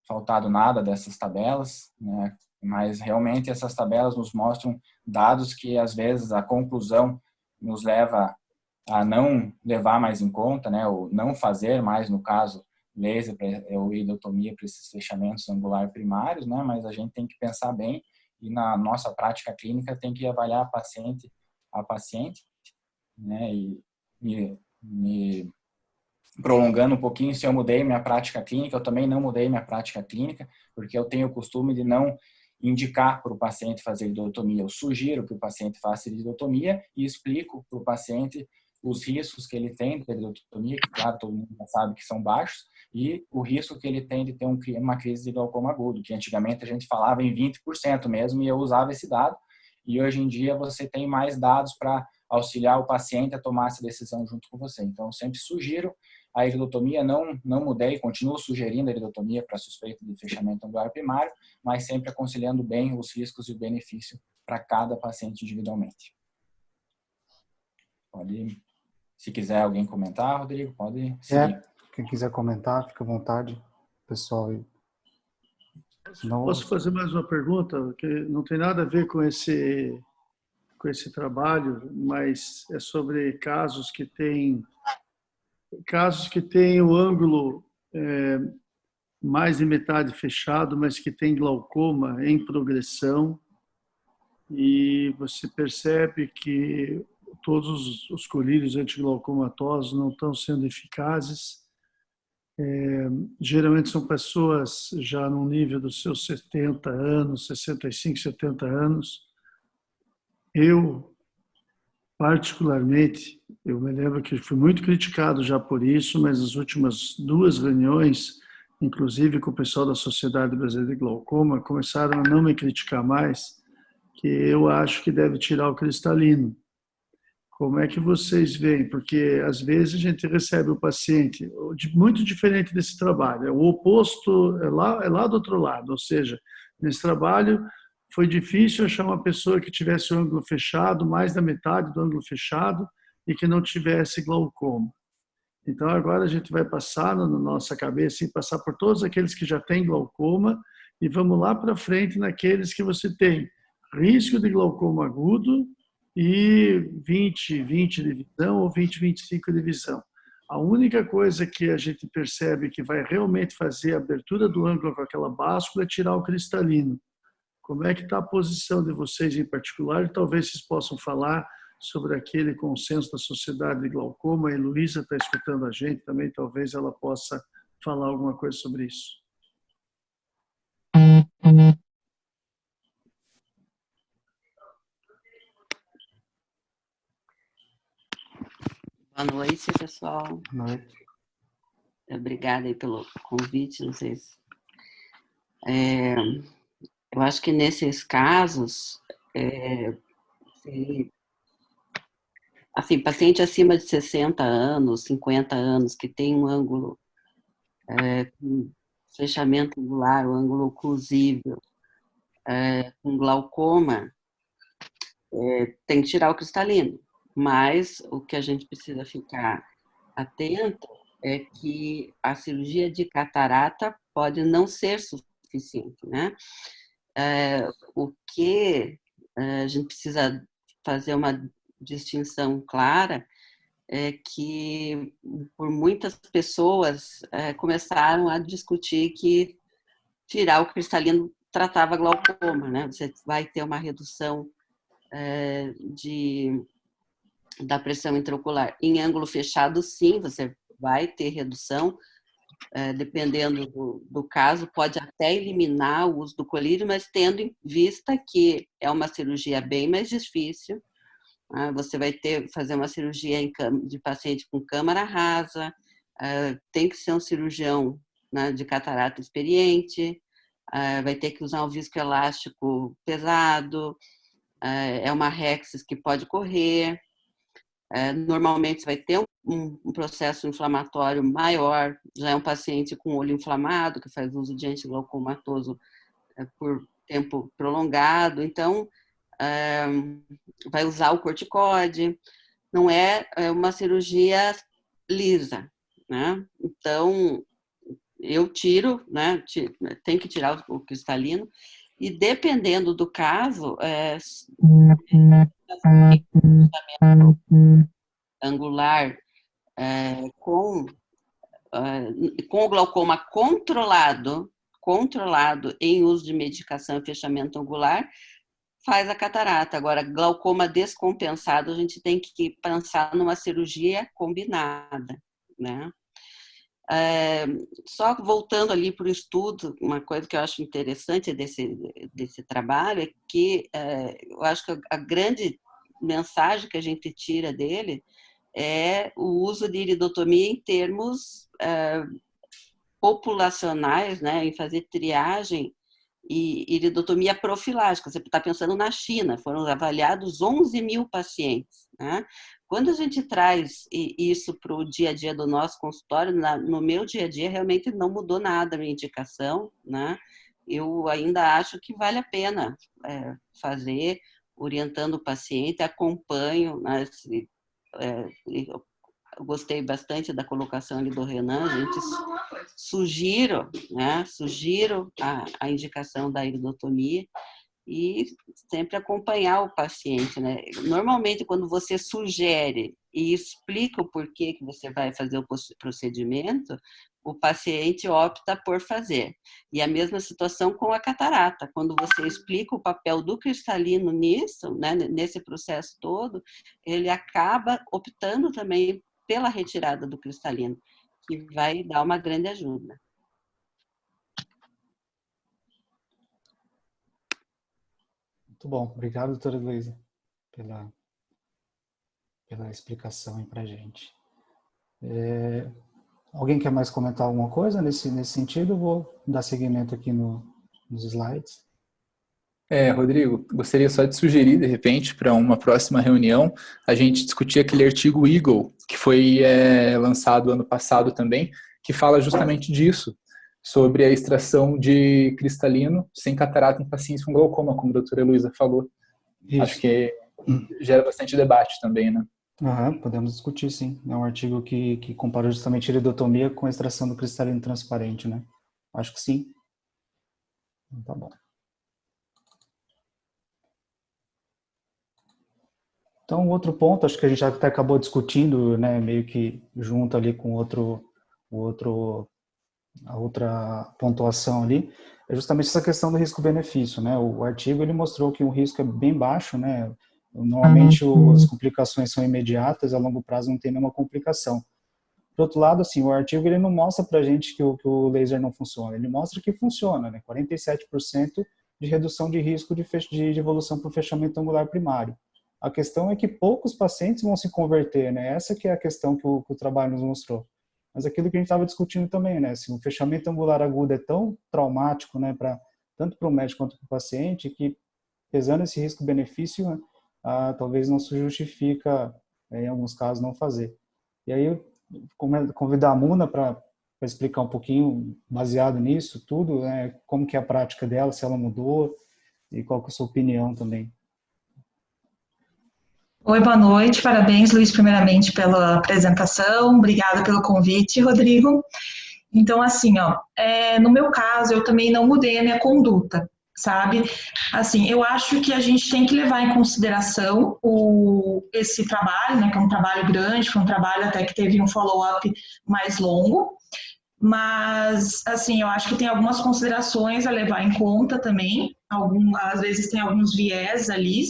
faltado nada dessas tabelas, né? Mas realmente essas tabelas nos mostram dados que às vezes a conclusão nos leva a não levar mais em conta, né? Ou não fazer mais, no caso, laser ou iridotomia para esses fechamentos angular primários, né? Mas a gente tem que pensar bem e na nossa prática clínica tem que avaliar a paciente, né? E me prolongando um pouquinho, se eu mudei minha prática clínica, eu também não mudei minha prática clínica, porque eu tenho o costume de não indicar para o paciente fazer iridotomia. Eu sugiro que o paciente faça iridotomia e explico para o paciente os riscos que ele tem de iridotomia, que claro, todo mundo já sabe que são baixos, e o risco que ele tem de ter uma crise de glaucoma agudo, que antigamente a gente falava em 20% mesmo, e eu usava esse dado, e hoje em dia você tem mais dados para auxiliar o paciente a tomar essa decisão junto com você. Então, eu sempre sugiro a iridotomia, não mudei, continuo sugerindo a iridotomia para suspeita de fechamento angular primário, mas sempre aconselhando bem os riscos e o benefício para cada paciente individualmente. Se quiser alguém comentar, Rodrigo, pode seguir. Quem quiser comentar, fica à vontade, pessoal. Posso fazer mais uma pergunta, que não tem nada a ver com esse trabalho, mas é sobre casos que têm o ângulo mais de metade fechado, mas que tem glaucoma em progressão, e você percebe que todos os colírios antiglaucomatosos não estão sendo eficazes. Geralmente são pessoas já no nível dos seus 70 anos, 65, 70 anos. Eu, particularmente, eu me lembro que fui muito criticado já por isso, mas as últimas 2 reuniões, inclusive com o pessoal da Sociedade Brasileira de Glaucoma, começaram a não me criticar mais, que eu acho que deve tirar o cristalino. Como é que vocês veem? Porque às vezes a gente recebe o paciente muito diferente desse trabalho. É o oposto, é lá do outro lado. Ou seja, nesse trabalho foi difícil achar uma pessoa que tivesse o ângulo fechado, mais da metade do ângulo fechado, e que não tivesse glaucoma. Então, agora a gente vai passar na nossa cabeça e passar por todos aqueles que já têm glaucoma e vamos lá para frente naqueles que você tem risco de glaucoma agudo e 20 de visão ou 25 de visão. A única coisa que a gente percebe que vai realmente fazer a abertura do ângulo com aquela báscula é tirar o cristalino. Como é que está a posição de vocês em particular? E talvez vocês possam falar sobre aquele consenso da Sociedade de Glaucoma. A Heloísa está escutando a gente também, talvez ela possa falar alguma coisa sobre isso. Boa noite, pessoal. Boa noite. Obrigada aí pelo convite, não sei se... eu acho que nesses casos, assim, paciente acima de 60 anos, 50 anos, que tem um ângulo com fechamento angular, o ângulo oclusível, com glaucoma, tem que tirar o cristalino. Mas o que a gente precisa ficar atento é que a cirurgia de catarata pode não ser suficiente, né? O que a gente precisa fazer uma distinção clara é que por muitas pessoas começaram a discutir que tirar o cristalino tratava glaucoma, né? Você vai ter uma redução da pressão intraocular. Em ângulo fechado, sim, você vai ter redução, dependendo do caso, pode até eliminar o uso do colírio, mas tendo em vista que é uma cirurgia bem mais difícil, você vai fazer uma cirurgia de paciente com câmara rasa, tem que ser um cirurgião, né, de catarata experiente, vai ter que usar um viscoelástico pesado, é uma rexis que pode correr, normalmente você vai ter um processo inflamatório maior, já é um paciente com olho inflamado, que faz uso de antiglaucomatoso por tempo prolongado, então vai usar o corticóide, não é uma cirurgia lisa, né? Então, eu tiro, né? Tem que tirar o cristalino, e dependendo do caso, angular com o glaucoma controlado em uso de medicação e fechamento angular, faz a catarata. Agora, glaucoma descompensado, a gente tem que pensar numa cirurgia combinada, né? Só voltando ali para o estudo, uma coisa que eu acho interessante desse trabalho é que eu acho que a grande mensagem que a gente tira dele é o uso de iridotomia em termos populacionais, né, em fazer triagem e iridotomia profilática. Você está pensando na China, foram avaliados 11 mil pacientes, né? Quando a gente traz isso para o dia a dia do nosso consultório, no meu dia a dia realmente não mudou nada a minha indicação, né? Eu ainda acho que vale a pena fazer, orientando o paciente, acompanho, né? Eu gostei bastante da colocação ali do Renan, a gente sugiro a indicação da iridotomia e sempre acompanhar o paciente, né? Normalmente, quando você sugere e explica o porquê que você vai fazer o procedimento, o paciente opta por fazer. E a mesma situação com a catarata. Quando você explica o papel do cristalino nisso, né, nesse processo todo, ele acaba optando também pela retirada do cristalino, que vai dar uma grande ajuda. Muito bom. Obrigado, doutora Heloísa, pela explicação para a gente. Alguém quer mais comentar alguma coisa nesse sentido? Eu vou dar seguimento aqui nos slides. Rodrigo, gostaria só de sugerir, de repente, para uma próxima reunião, a gente discutir aquele artigo Eagle, que foi lançado ano passado também, que fala justamente disso, sobre a extração de cristalino sem catarata em pacientes com glaucoma, como a doutora Heloísa falou. Isso. Acho que gera bastante debate também, né? Aham, podemos discutir, sim. É um artigo que compara justamente a iridotomia com a extração do cristalino transparente, né? Acho que sim. Tá bom. Então, outro ponto, acho que a gente até acabou discutindo, né, meio que junto ali com o outro, a outra pontuação ali, é justamente essa questão do risco-benefício, né? O artigo ele mostrou que o risco é bem baixo, né? Normalmente as complicações são imediatas, a longo prazo não tem nenhuma complicação. Por outro lado, assim, o artigo ele não mostra para a gente que o laser não funciona, ele mostra que funciona, né? 47% de redução de risco de evolução para o fechamento angular primário. A questão é que poucos pacientes vão se converter, né? Essa que é a questão que o trabalho nos mostrou. Mas aquilo que a gente estava discutindo também, né? Se o fechamento angular agudo é tão traumático, né, tanto para o médico quanto para o paciente, que pesando esse risco-benefício, talvez não se justifica, em alguns casos, não fazer. E aí, eu convidar a Muna para explicar um pouquinho, baseado nisso tudo, né, como que é a prática dela, se ela mudou, e qual que é a sua opinião também. Oi, boa noite. Parabéns, Luiz, primeiramente pela apresentação. Obrigada pelo convite, Rodrigo. Então, assim, ó, no meu caso, eu também não mudei a minha conduta, sabe? Assim, eu acho que a gente tem que levar em consideração esse trabalho, né, que é um trabalho grande, foi um trabalho até que teve um follow-up mais longo, mas, assim, eu acho que tem algumas considerações a levar em conta também, às vezes tem alguns viés ali.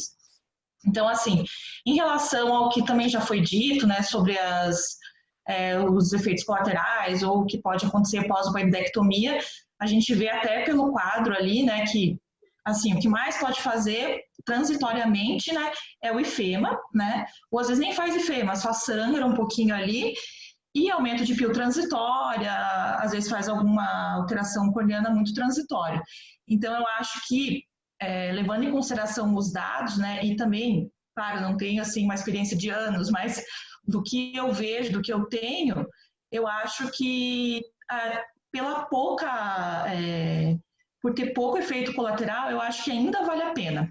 Então, assim, em relação ao que também já foi dito, né, sobre os efeitos colaterais ou o que pode acontecer pós-bioidectomia, a gente vê até pelo quadro ali, né, que, assim, o que mais pode fazer transitoriamente, né, é o ifema, né, ou às vezes nem faz ifema, só sangra um pouquinho ali, e aumento de pio transitória, às vezes faz alguma alteração corneana muito transitória. Então, eu acho que, levando em consideração os dados, né, e também, claro, não tenho, assim, uma experiência de anos, mas do que eu vejo, do que eu tenho, eu acho que, pela pouca, por ter pouco efeito colateral, eu acho que ainda vale a pena.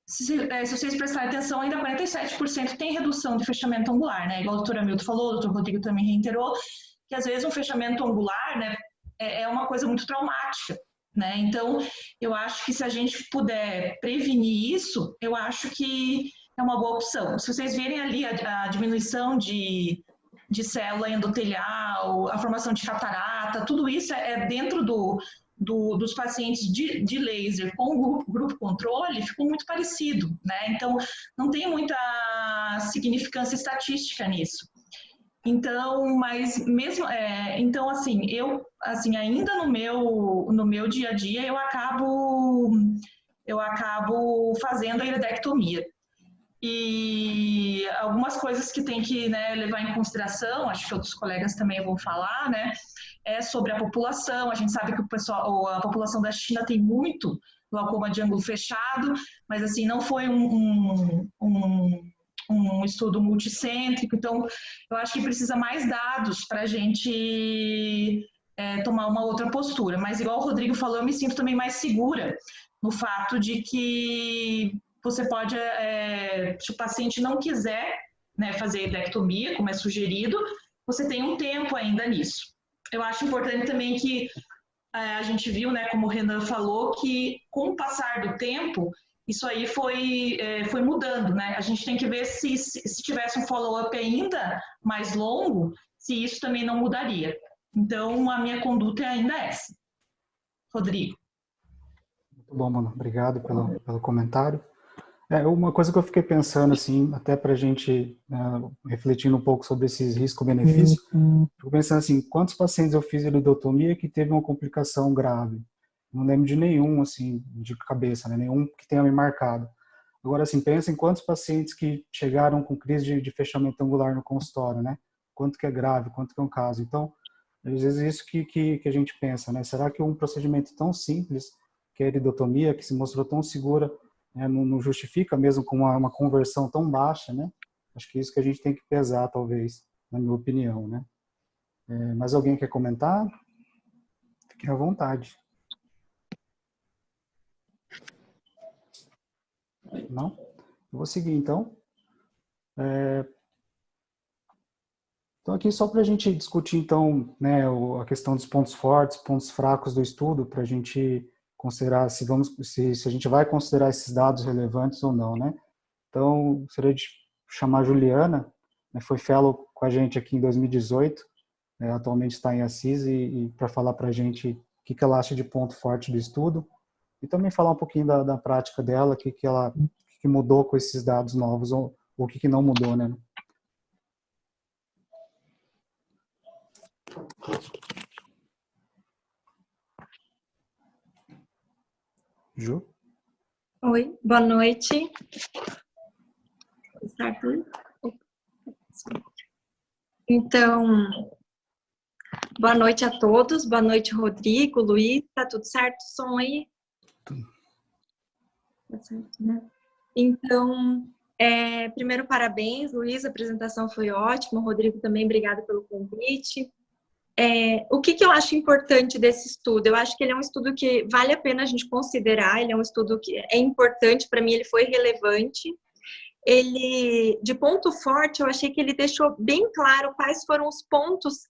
Se vocês prestarem atenção, ainda 47% tem redução de fechamento angular, né? Igual o doutor Hamilton falou, o doutor Rodrigo também reiterou, que às vezes um fechamento angular, né, é uma coisa muito traumática, né? Então, eu acho que se a gente puder prevenir isso, eu acho que é uma boa opção. Se vocês verem ali a diminuição de célula endotelial, a formação de catarata, tudo isso é dentro dos pacientes de laser com o grupo controle, ficou muito parecido, né? Então, não tem muita significância estatística nisso. Então, mas mesmo, então assim, eu, assim, ainda no meu dia a dia, eu acabo fazendo a iridectomia. E algumas coisas que tem que, né, levar em consideração, acho que outros colegas também vão falar, né, é sobre a população. A gente sabe que a população da China tem muito glaucoma de ângulo fechado, mas assim, não foi um estudo multicêntrico, então eu acho que precisa mais dados para a gente tomar uma outra postura. Mas igual o Rodrigo falou, eu me sinto também mais segura no fato de que você pode, se o paciente não quiser, né, fazer iridectomia, como é sugerido, você tem um tempo ainda nisso. Eu acho importante também que a gente viu, né, como o Renan falou, que com o passar do tempo, isso aí foi mudando, né? A gente tem que ver se tivesse um follow-up ainda mais longo, se isso também não mudaria. Então, a minha conduta é ainda essa. Rodrigo. Muito bom, mano. Obrigado pelo comentário. Uma coisa que eu fiquei pensando, assim, até para a gente, refletindo um pouco sobre esses risco-benefício, fico pensando assim, quantos pacientes eu fiz iridotomia que teve uma complicação grave? Não lembro de nenhum, assim, de cabeça, né? Nenhum que tenha me marcado. Agora, assim, pensa em quantos pacientes que chegaram com crise de fechamento angular no consultório, né? Quanto que é grave, quanto que é um caso. Então, às vezes é isso que a gente pensa, né? Será que um procedimento tão simples, que é a iridotomia, que se mostrou tão segura, né, não justifica mesmo com uma conversão tão baixa, né? Acho que é isso que a gente tem que pesar, talvez, na minha opinião, né? Mais alguém quer comentar? Fique à vontade. Não? Eu vou seguir, então. Então, aqui só para a gente discutir, então, né, a questão dos pontos fortes, pontos fracos do estudo, para a gente considerar se a gente vai considerar esses dados relevantes ou não, né? Então, gostaria de chamar a Juliana, né, foi fellow com a gente aqui em 2018, né, atualmente está em Assis, e para falar para a gente o que ela acha de ponto forte do estudo, e também falar um pouquinho da prática dela, o que mudou com esses dados novos, ou o que não mudou, né? Ju? Oi, boa noite. Então, boa noite a todos, boa noite, Rodrigo, Luiz, tá tudo certo o som aí? Tá certo, né? Então, primeiro, parabéns, Luiz, a apresentação foi ótima, Rodrigo também, obrigada pelo convite. O que eu acho importante desse estudo? Eu acho que ele é um estudo que vale a pena a gente considerar, ele é um estudo que é importante, para mim ele foi relevante. Ele, de ponto forte, eu achei que ele deixou bem claro quais foram os pontos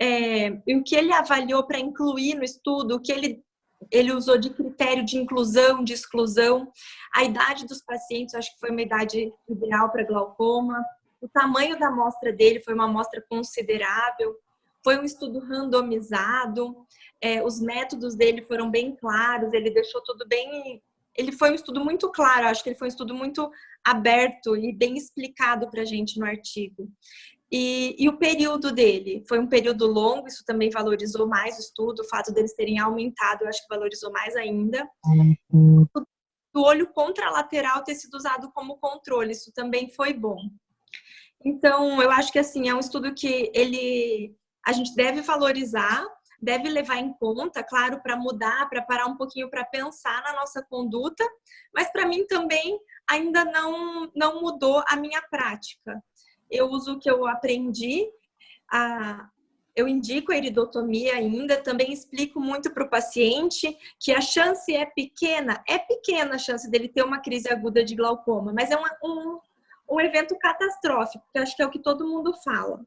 e o que ele avaliou para incluir no estudo, o que ele usou de critério de inclusão, de exclusão, a idade dos pacientes, eu acho que foi uma idade ideal para glaucoma, o tamanho da amostra dele foi uma amostra considerável, foi um estudo randomizado, os métodos dele foram bem claros, ele deixou tudo bem... Ele foi um estudo muito claro, acho que ele foi um estudo muito aberto e bem explicado para a gente no artigo. E o período dele foi um período longo, isso também valorizou mais o estudo, o fato deles terem aumentado, eu acho que valorizou mais ainda. O olho contralateral ter sido usado como controle, isso também foi bom. Então, eu acho que assim, é um estudo que a gente deve valorizar, deve levar em conta, claro, para mudar, para parar um pouquinho para pensar na nossa conduta, mas para mim também ainda não mudou a minha prática. Eu uso o que eu aprendi, eu indico a iridotomia ainda, também explico muito para o paciente que a chance é pequena a chance dele ter uma crise aguda de glaucoma, mas é um evento catastrófico, que eu acho que é o que todo mundo fala.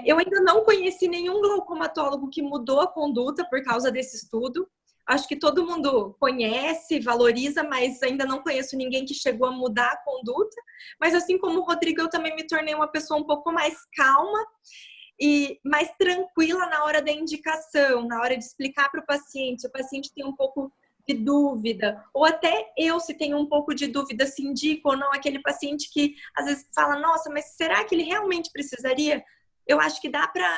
Eu ainda não conheci nenhum glaucomatólogo que mudou a conduta por causa desse estudo. Acho que todo mundo conhece, valoriza, mas ainda não conheço ninguém que chegou a mudar a conduta. Mas assim como o Rodrigo, eu também me tornei uma pessoa um pouco mais calma e mais tranquila na hora da indicação, na hora de explicar para o paciente. Se o paciente tem um pouco de dúvida, ou até eu, se tenho um pouco de dúvida, se indico ou não aquele paciente que às vezes fala, nossa, mas será que ele realmente precisaria? Eu acho que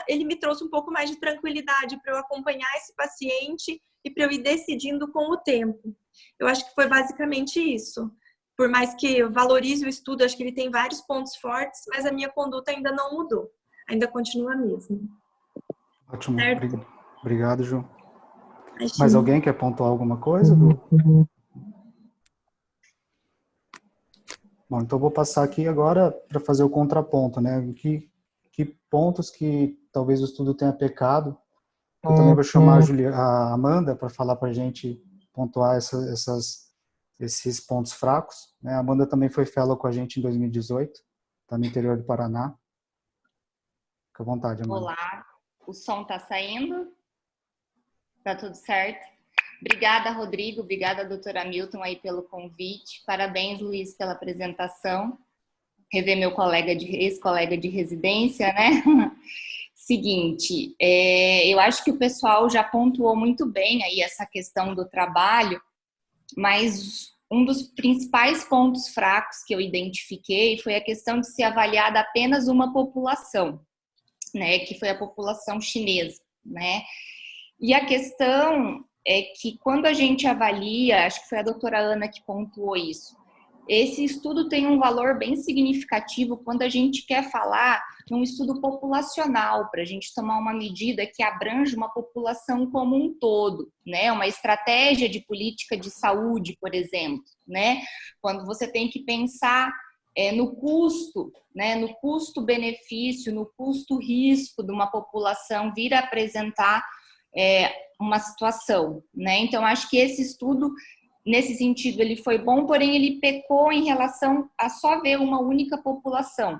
ele me trouxe um pouco mais de tranquilidade para eu acompanhar esse paciente e para eu ir decidindo com o tempo. Eu acho que foi basicamente isso. Por mais que eu valorize o estudo, acho que ele tem vários pontos fortes, mas a minha conduta ainda não mudou. Ainda continua a mesma. Ótimo. Certo? Obrigado, Ju. Mais alguém quer pontuar alguma coisa? Bom, então eu vou passar aqui agora para fazer o contraponto, né? Que pontos que talvez o estudo tenha pecado. Eu também vou chamar a Amanda para falar para a gente pontuar esses pontos fracos, né? A Amanda também foi fellow com a gente em 2018, está no interior do Paraná. Fica à vontade, Amanda. Olá, o som está saindo? Tá tudo certo? Obrigada, Rodrigo, obrigada, doutora Milton, aí pelo convite. Parabéns, Luiz, pela apresentação. Rever meu ex-colega de residência, né? Seguinte, eu acho que o pessoal já pontuou muito bem aí essa questão do trabalho, mas um dos principais pontos fracos que eu identifiquei foi a questão de ser avaliada apenas uma população, né? Que foi a população chinesa, né? E a questão é que quando a gente avalia, acho que foi a doutora Ana que pontuou isso, esse estudo tem um valor bem significativo quando a gente quer falar de um estudo populacional, para a gente tomar uma medida que abrange uma população como um todo, né? Uma estratégia de política de saúde, por exemplo, né? Quando você tem que pensar no custo, né? No custo-benefício, no custo-risco de uma população vir a apresentar uma situação, né? Então, acho que esse estudo, nesse sentido, ele foi bom, porém ele pecou em relação a só ver uma única população.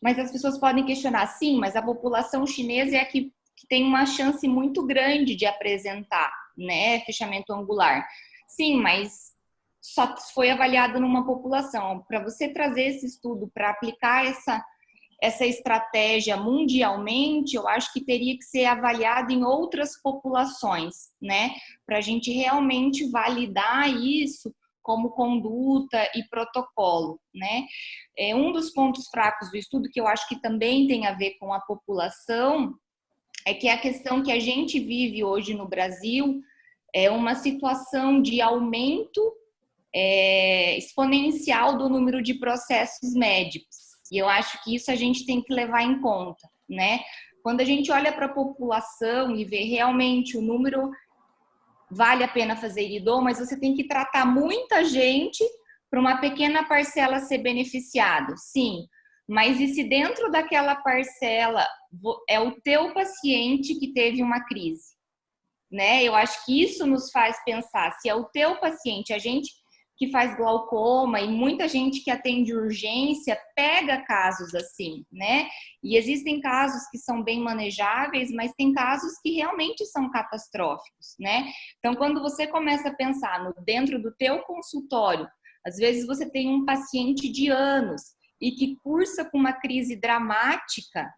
Mas as pessoas podem questionar, sim, mas a população chinesa é a que tem uma chance muito grande de apresentar, né, fechamento angular. Sim, mas só foi avaliado numa população. Para você trazer esse estudo para aplicar essa estratégia mundialmente, eu acho que teria que ser avaliado em outras populações, né, para a gente realmente validar isso como conduta e protocolo, né? Um dos pontos fracos do estudo, que eu acho que também tem a ver com a população, é que a questão que a gente vive hoje no Brasil é uma situação de aumento exponencial do número de processos médicos. E eu acho que isso a gente tem que levar em conta, né? Quando a gente olha para a população e vê realmente o número, vale a pena fazer iridô, mas você tem que tratar muita gente para uma pequena parcela ser beneficiado. Sim, mas e se dentro daquela parcela é o teu paciente que teve uma crise, né? Eu acho que isso nos faz pensar, se é o teu paciente, a gente que faz glaucoma e muita gente que atende urgência pega casos assim, né? E existem casos que são bem manejáveis, mas tem casos que realmente são catastróficos, né? Então, quando você começa a pensar dentro do teu consultório, às vezes você tem um paciente de anos e que cursa com uma crise dramática,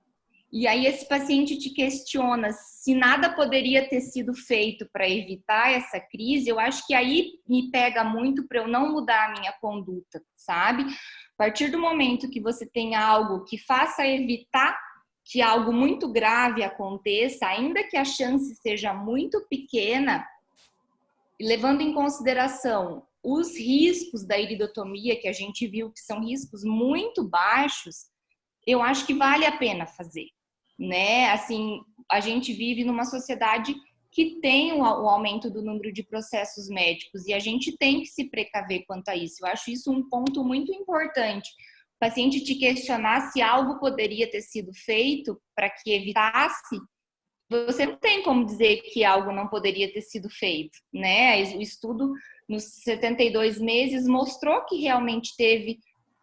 e aí esse paciente te questiona se nada poderia ter sido feito para evitar essa crise. Eu acho que aí me pega muito para eu não mudar a minha conduta, sabe? A partir do momento que você tem algo que faça evitar que algo muito grave aconteça, ainda que a chance seja muito pequena, levando em consideração os riscos da iridotomia, que a gente viu que são riscos muito baixos, eu acho que vale a pena fazer, né? Assim, a gente vive numa sociedade que tem o aumento do número de processos médicos e a gente tem que se precaver quanto a isso. Eu acho isso um ponto muito importante. O paciente te questionar se algo poderia ter sido feito para que evitasse, você não tem como dizer que algo não poderia ter sido feito, né? O estudo nos 72 meses mostrou que realmente teve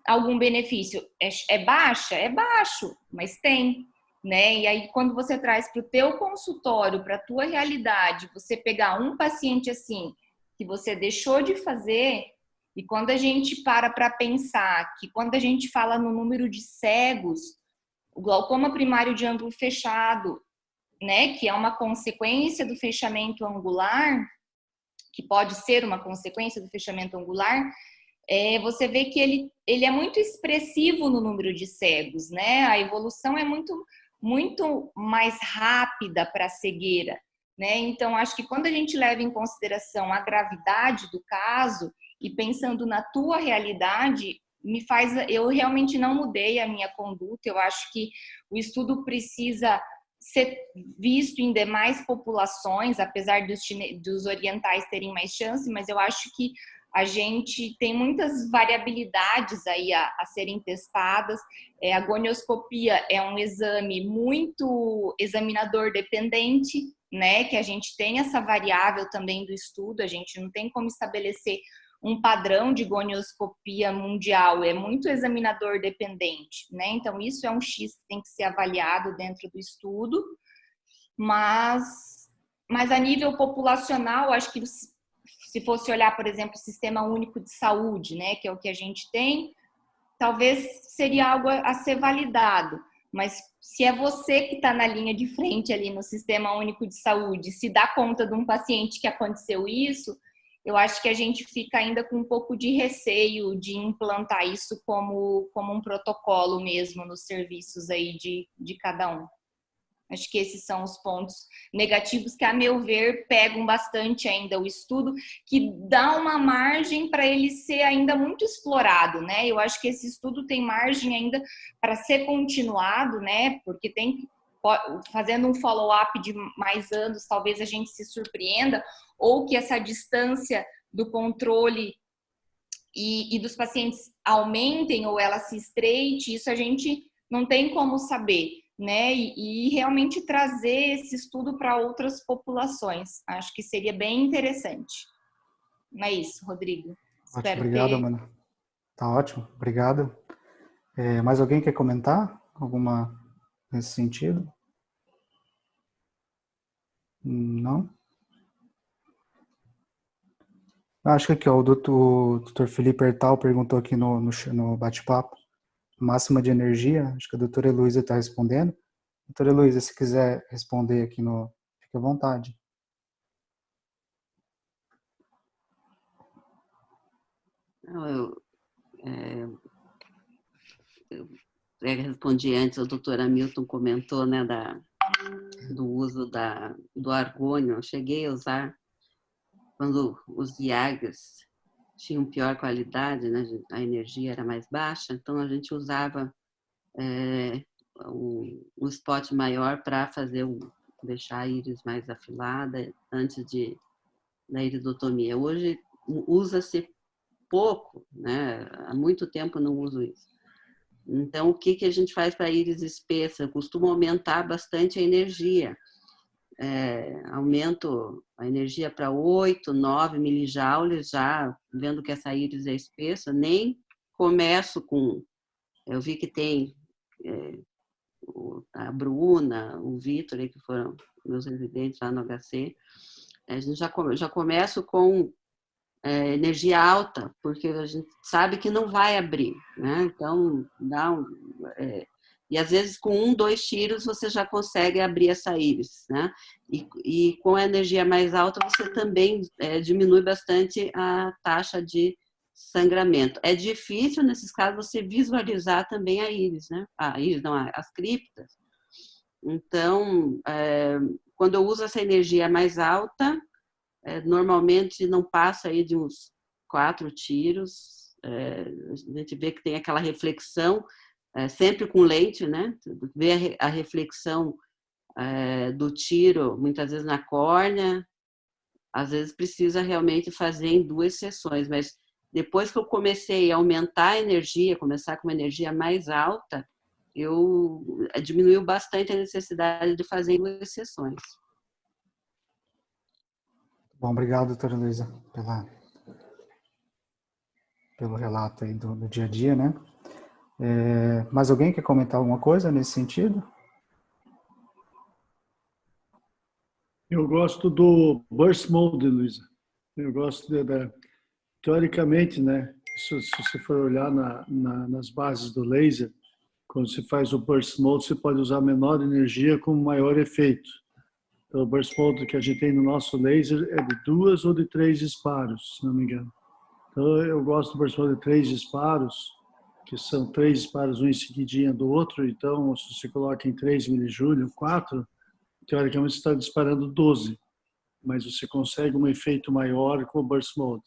algum benefício. É baixa? É baixo, mas tem, né? E aí, quando você traz para o teu consultório, para a tua realidade, você pegar um paciente assim, que você deixou de fazer, e quando a gente para pensar que quando a gente fala no número de cegos, o glaucoma primário de ângulo fechado, né, que é uma consequência do fechamento angular, que pode ser uma consequência do fechamento angular, você vê que ele é muito expressivo no número de cegos, né? A evolução é muito mais rápida para a cegueira, né? Então, acho que quando a gente leva em consideração a gravidade do caso e pensando na tua realidade, eu realmente não mudei a minha conduta. Eu acho que o estudo precisa ser visto em demais populações, apesar dos orientais terem mais chance, mas eu acho que a gente tem muitas variabilidades aí a serem testadas. A gonioscopia é um exame muito examinador dependente, né? Que a gente tem essa variável também do estudo, a gente não tem como estabelecer um padrão de gonioscopia mundial, é muito examinador dependente, né? Então, isso é um X que tem que ser avaliado dentro do estudo, mas a nível populacional, acho que se fosse olhar, por exemplo, o Sistema Único de Saúde, né, que é o que a gente tem, talvez seria algo a ser validado, mas se é você que está na linha de frente ali no Sistema Único de Saúde, se dá conta de um paciente que aconteceu isso, eu acho que a gente fica ainda com um pouco de receio de implantar isso como um protocolo mesmo nos serviços aí de cada um. Acho que esses são os pontos negativos que, a meu ver, pegam bastante ainda o estudo, que dá uma margem para ele ser ainda muito explorado, né? Eu acho que esse estudo tem margem ainda para ser continuado, né? Porque fazendo um follow-up de mais anos, talvez a gente se surpreenda, ou que essa distância do controle e dos pacientes aumentem ou ela se estreite, isso a gente não tem como saber, né? E realmente trazer esse estudo para outras populações. Acho que seria bem interessante. Não é isso, Rodrigo? Ótimo, obrigado, Amanda. Tá ótimo, obrigado. Mais alguém quer comentar Alguma nesse sentido? Não? Acho que aqui, ó, o doutor Felipe Hertal perguntou aqui no bate-papo, máxima de energia, acho que a doutora Heloísa está respondendo. Doutora Heloísa, se quiser responder aqui, fique à vontade. Eu respondi antes, o doutor Hamilton comentou, né, do uso do argônio. Eu cheguei a usar quando os IAGs tinham pior qualidade, né, a energia era mais baixa, então a gente usava um spot maior para deixar a íris mais afilada antes da iridotomia. Hoje usa-se pouco, né? Há muito tempo não uso isso. Então, o que a gente faz para a íris espessa? Eu costumo aumentar bastante a energia. Aumento a energia para 8, 9 milijoules, já vendo que essa íris é espessa, nem começo com... Eu vi que tem a Bruna, o Vitor, que foram meus residentes lá no HC. A gente já começo com energia alta, porque a gente sabe que não vai abrir, né? Então, e às vezes com 1, 2 tiros você já consegue abrir essa íris, né? E com a energia mais alta você também diminui bastante a taxa de sangramento. É difícil nesses casos você visualizar também a íris, né? A íris não, as criptas. Então, quando eu uso essa energia mais alta, normalmente não passa aí de uns 4 tiros. A gente vê que tem aquela reflexão, sempre com lente, né? Vê a reflexão do tiro, muitas vezes na córnea. Às vezes precisa realmente fazer em 2 sessões, mas depois que eu comecei a aumentar a energia, começar com uma energia mais alta, diminuiu bastante a necessidade de fazer em 2 sessões. Bom, obrigado, doutora Heloísa, pelo relato aí do dia a dia, né? Mais alguém quer comentar alguma coisa nesse sentido? Eu gosto do burst mode, Luísa. Eu gosto teoricamente, né? Se você for olhar nas bases do laser, quando se faz o burst mode, você pode usar menor energia com maior efeito. Então, o burst mode que a gente tem no nosso laser é de 2 ou de 3 disparos, se não me engano. Então, eu gosto do burst mode de 3 disparos, que são 3 disparos, um em seguidinha do outro. Então, se você coloca em 3 milijúlio, 4, teoricamente você está disparando 12, mas você consegue um efeito maior com o burst mode.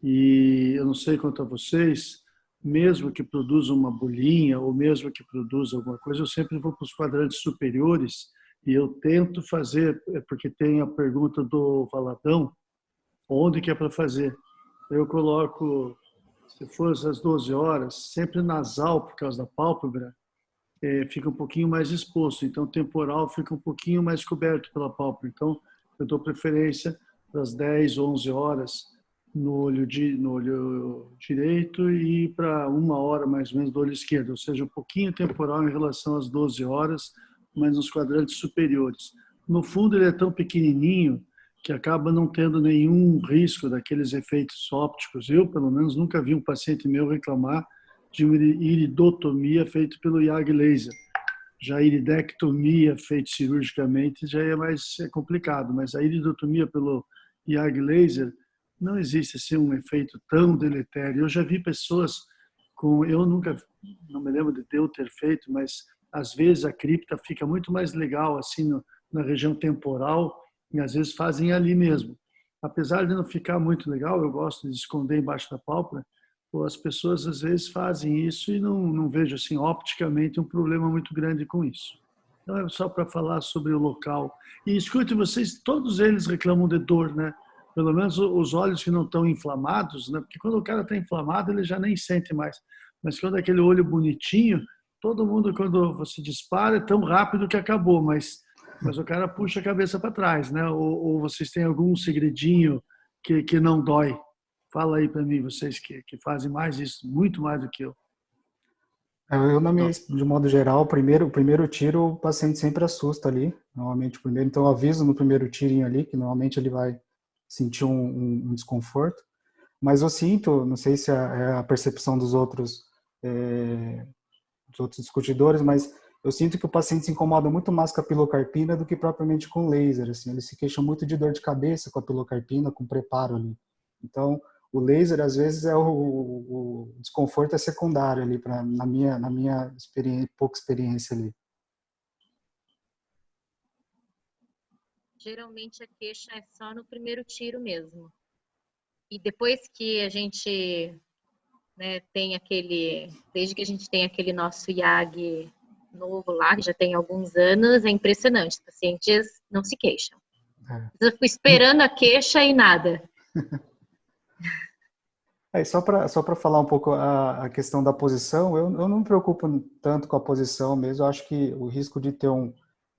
E eu não sei quanto a vocês, mesmo que produza uma bolinha ou mesmo que produza alguma coisa, eu sempre vou para os quadrantes superiores e eu tento fazer, porque tem a pergunta do Valadão, onde que é para fazer. Eu coloco, se for às 12 horas, sempre nasal, por causa da pálpebra, fica um pouquinho mais exposto, então o temporal fica um pouquinho mais coberto pela pálpebra. Então, eu dou preferência das 10, 11 horas no olho direito e para 1 hora mais ou menos do olho esquerdo, ou seja, um pouquinho temporal em relação às 12 horas, mas nos quadrantes superiores. No fundo, ele é tão pequenininho que acaba não tendo nenhum risco daqueles efeitos ópticos. Eu, pelo menos, nunca vi um paciente meu reclamar de uma iridotomia feita pelo IAG laser. Já a iridectomia feita cirurgicamente já é mais complicado, mas a iridotomia pelo IAG laser não existe assim um efeito tão deletério. Eu já vi pessoas eu não me lembro de eu ter feito, mas às vezes a cripta fica muito mais legal assim na região temporal e às vezes fazem ali mesmo. Apesar de não ficar muito legal, eu gosto de esconder embaixo da pálpebra, as pessoas às vezes fazem isso e não vejo assim opticamente um problema muito grande com isso. Então é só para falar sobre o local. E escute, vocês, todos eles reclamam de dor, né? Pelo menos os olhos que não estão inflamados, né? Porque quando o cara está inflamado, ele já nem sente mais. Mas quando é aquele olho bonitinho, todo mundo, quando você dispara, é tão rápido que acabou, mas o cara puxa a cabeça para trás, né? Ou vocês têm algum segredinho que não dói? Fala aí para mim, vocês que fazem mais isso, muito mais do que eu. De modo geral, o primeiro tiro, o paciente sempre assusta ali, normalmente o primeiro, então eu aviso no primeiro tirinho ali, que normalmente ele vai sentir um desconforto, mas eu sinto, não sei se é a percepção dos outros discutidores, mas eu sinto que o paciente se incomoda muito mais com a pilocarpina do que propriamente com laser, assim, ele se queixa muito de dor de cabeça com a pilocarpina, com preparo ali. Então, o laser, às vezes, o desconforto é secundário ali, na minha pouca experiência ali. Geralmente a queixa é só no primeiro tiro mesmo. E depois que a gente, né, desde que a gente tem aquele nosso IAG novo lá, que já tem alguns anos, é impressionante. Os pacientes não se queixam. Eu fui esperando a queixa e nada. Só para falar um pouco a questão da posição, eu não me preocupo tanto com a posição mesmo, eu acho que o risco de ter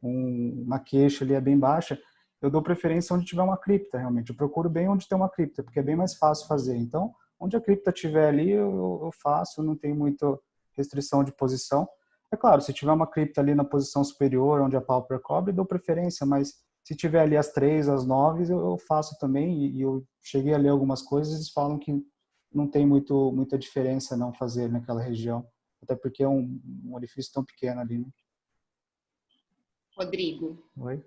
uma queixa ali é bem baixa. Eu dou preferência onde tiver uma cripta, realmente. Eu procuro bem onde tem uma cripta, porque é bem mais fácil fazer. Então, onde a cripta estiver ali, eu faço, não tem muita restrição de posição. É claro, se tiver uma cripta ali na posição superior, onde a pálpebra cobre, dou preferência, mas se tiver ali às 3, às 9, eu faço também, e eu cheguei a ler algumas coisas e eles falam que não tem muita diferença não fazer naquela região, até porque é um orifício tão pequeno ali, né? Rodrigo. Oi?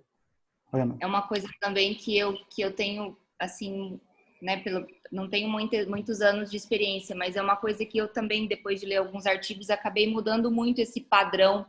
Oi, Ana. É uma coisa também que eu tenho, assim, né, não tenho muitos anos de experiência, mas é uma coisa que eu também, depois de ler alguns artigos, acabei mudando muito esse padrão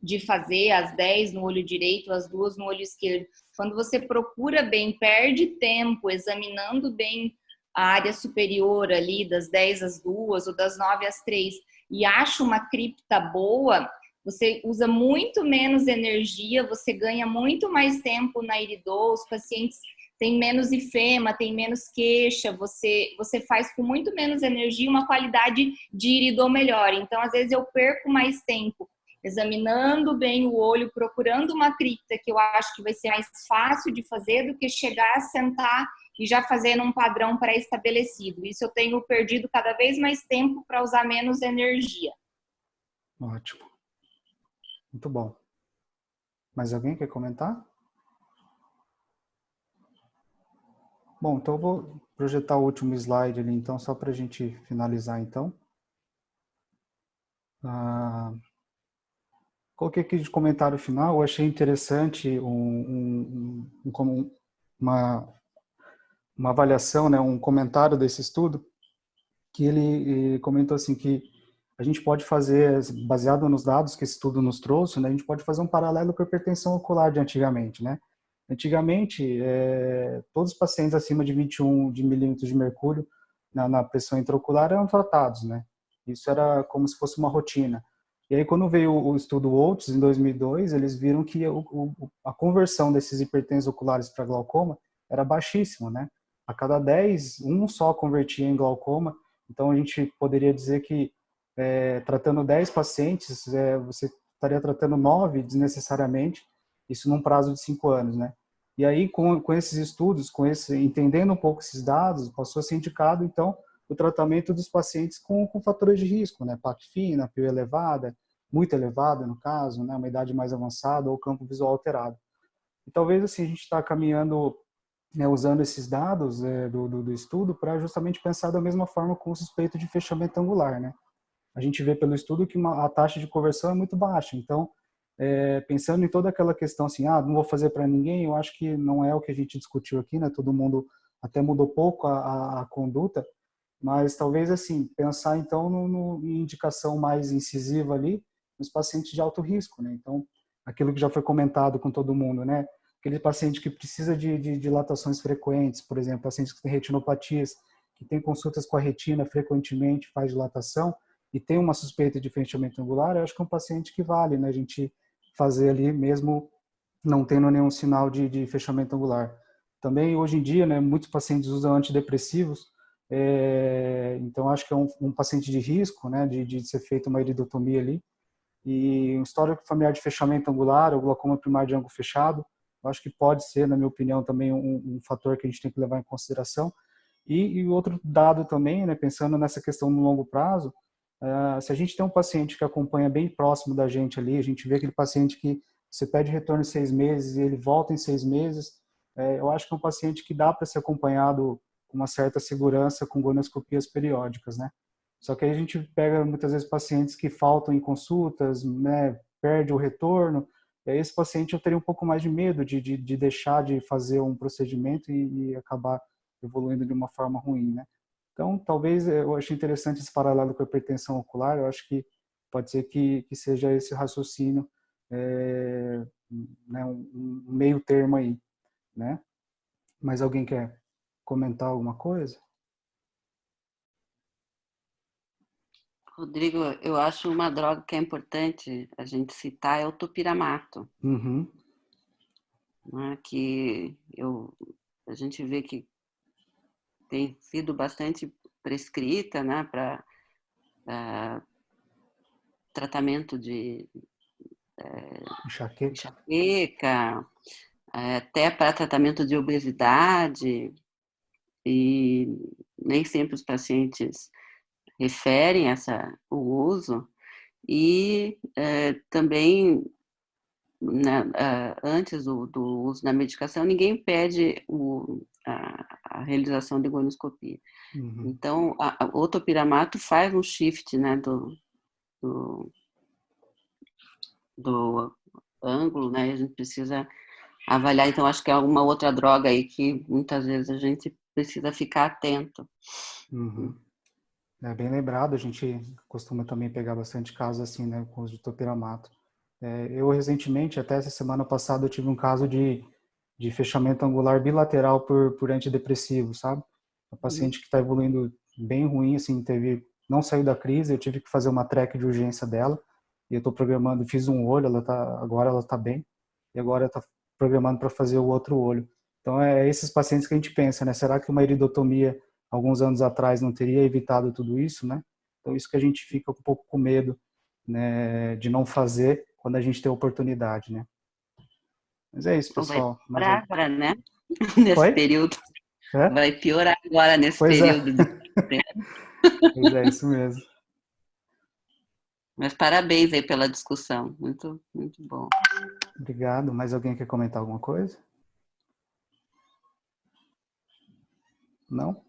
de fazer as 10 no olho direito, as 2 no olho esquerdo. Quando você procura bem, perde tempo examinando bem a área superior ali, das 10 às 2 ou das 9 às 3, e acha uma cripta boa, você usa muito menos energia, você ganha muito mais tempo na iridô, os pacientes têm menos ifema, têm menos queixa, você faz com muito menos energia uma qualidade de iridô melhor. Então, às vezes, eu perco mais tempo examinando bem o olho, procurando uma cripta que eu acho que vai ser mais fácil de fazer do que chegar, sentar e já fazer num padrão pré-estabelecido. Isso eu tenho perdido cada vez mais tempo para usar menos energia. Ótimo. Muito bom. Mais alguém quer comentar? Bom, então eu vou projetar o último slide ali, então, só para a gente finalizar, então. Coloquei aqui de comentário final, eu achei interessante uma avaliação, né, um comentário desse estudo, que ele comentou assim que a gente pode fazer, baseado nos dados que esse estudo nos trouxe, né, a gente pode fazer um paralelo com a hipertensão ocular de antigamente, né? Antigamente, todos os pacientes acima de 21 de milímetros de mercúrio na pressão intraocular eram tratados, né? Isso era como se fosse uma rotina. E aí, quando veio o estudo Oates, em 2002, eles viram que a conversão desses hipertensos oculares para glaucoma era baixíssima, né? A cada 10, um só convertia em glaucoma. Então, a gente poderia dizer que, tratando 10 pacientes, você estaria tratando 9 desnecessariamente, isso num prazo de 5 anos, né? E aí, com esses estudos, entendendo um pouco esses dados, passou a ser indicado, então, o tratamento dos pacientes com fatores de risco, né? Placa fina, PIO elevada, muito elevada no caso, né? Uma idade mais avançada ou campo visual alterado. E talvez assim a gente está caminhando, né, usando esses dados do estudo para justamente pensar da mesma forma com o suspeito de fechamento angular, né? A gente vê pelo estudo que a taxa de conversão é muito baixa, então pensando em toda aquela questão assim, não vou fazer para ninguém, eu acho que não é o que a gente discutiu aqui, né? Todo mundo até mudou pouco a conduta, mas talvez assim, pensar então em indicação mais incisiva ali, nos pacientes de alto risco, né? Então, aquilo que já foi comentado com todo mundo, né? Aquele paciente que precisa de dilatações frequentes, por exemplo, pacientes que têm retinopatias, que tem consultas com a retina frequentemente, faz dilatação e tem uma suspeita de fechamento angular, eu acho que é um paciente que vale, né? A gente fazer ali mesmo não tendo nenhum sinal de fechamento angular. Também, hoje em dia, né, muitos pacientes usam antidepressivos, então acho que é um paciente de risco, né, de ser feita uma iridotomia ali, e um histórico familiar de fechamento angular ou glaucoma primário de ângulo fechado, eu acho que pode ser, na minha opinião, também um fator que a gente tem que levar em consideração. E outro dado também, né, pensando nessa questão no longo prazo, Se a gente tem um paciente que acompanha bem próximo da gente ali, a gente vê aquele paciente que você pede retorno em 6 meses e ele volta em 6 meses, eu acho que é um paciente que dá para ser acompanhado com uma certa segurança com gonioscopias periódicas, né? Só que aí a gente pega muitas vezes pacientes que faltam em consultas, né, perde o retorno, e aí esse paciente eu teria um pouco mais de medo de deixar de fazer um procedimento e acabar evoluindo de uma forma ruim, né? Então, talvez eu achei interessante esse paralelo com a hipertensão ocular, eu acho que pode ser que seja esse raciocínio, né, um meio termo aí, né? Mas alguém quer comentar alguma coisa? Rodrigo, eu acho uma droga que é importante a gente citar é o topiramato, Uhum. né, que a gente vê que tem sido bastante prescrita, né, para tratamento de enxaqueca, até para tratamento de obesidade, e nem sempre os pacientes referem o uso, e também, né, antes do uso da medicação, ninguém pede a realização de gonioscopia. Uhum. Então, o topiramato faz um shift, né, do ângulo, né, a gente precisa avaliar. Então, acho que é uma outra droga aí que muitas vezes a gente precisa ficar atento. Uhum. É bem lembrado, a gente costuma também pegar bastante casos assim, né, com os de topiramato. Eu recentemente, até essa semana passada, eu tive um caso de fechamento angular bilateral por antidepressivo, sabe? Um paciente que está evoluindo bem ruim, assim, não saiu da crise, eu tive que fazer uma track de urgência dela, e eu estou programando, fiz um olho, agora ela está bem, e agora está programando para fazer o outro olho. Então, é esses pacientes que a gente pensa, né? Será que uma iridotomia, alguns anos atrás, não teria evitado tudo isso, né? Então, isso que a gente fica um pouco com medo, né, de não fazer quando a gente tem a oportunidade, né? Mas é isso, Então pessoal. vai piorar agora, né? Nesse período. Vai piorar agora nesse período. Pois é, isso mesmo. Mas parabéns aí pela discussão. Muito, muito bom. Obrigado. Mais alguém quer comentar alguma coisa? Não?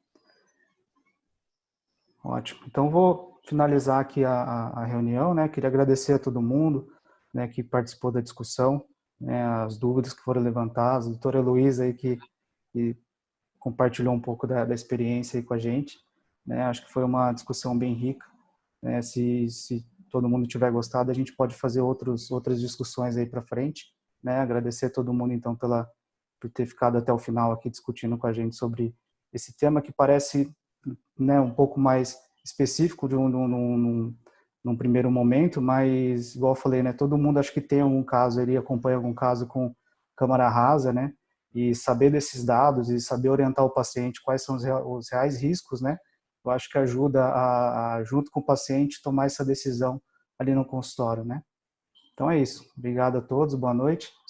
Ótimo. Então, vou finalizar aqui a reunião, né? Queria agradecer a todo mundo, né, que participou da discussão, né, as dúvidas que foram levantadas, a doutora Heloísa aí que compartilhou um pouco da experiência aí com a gente, né? Acho que foi uma discussão bem rica, né? Se todo mundo tiver gostado, a gente pode fazer outras discussões aí para frente, né? Agradecer a todo mundo, então, por ter ficado até o final aqui discutindo com a gente sobre esse tema que parece, né, um pouco mais específico num primeiro momento, mas, igual eu falei, né, todo mundo acho que tem algum caso, ele acompanha algum caso com câmara rasa, né, e saber desses dados e saber orientar o paciente quais são os reais riscos, né, eu acho que ajuda junto com o paciente, tomar essa decisão ali no consultório, né. Então é isso. Obrigado a todos, boa noite.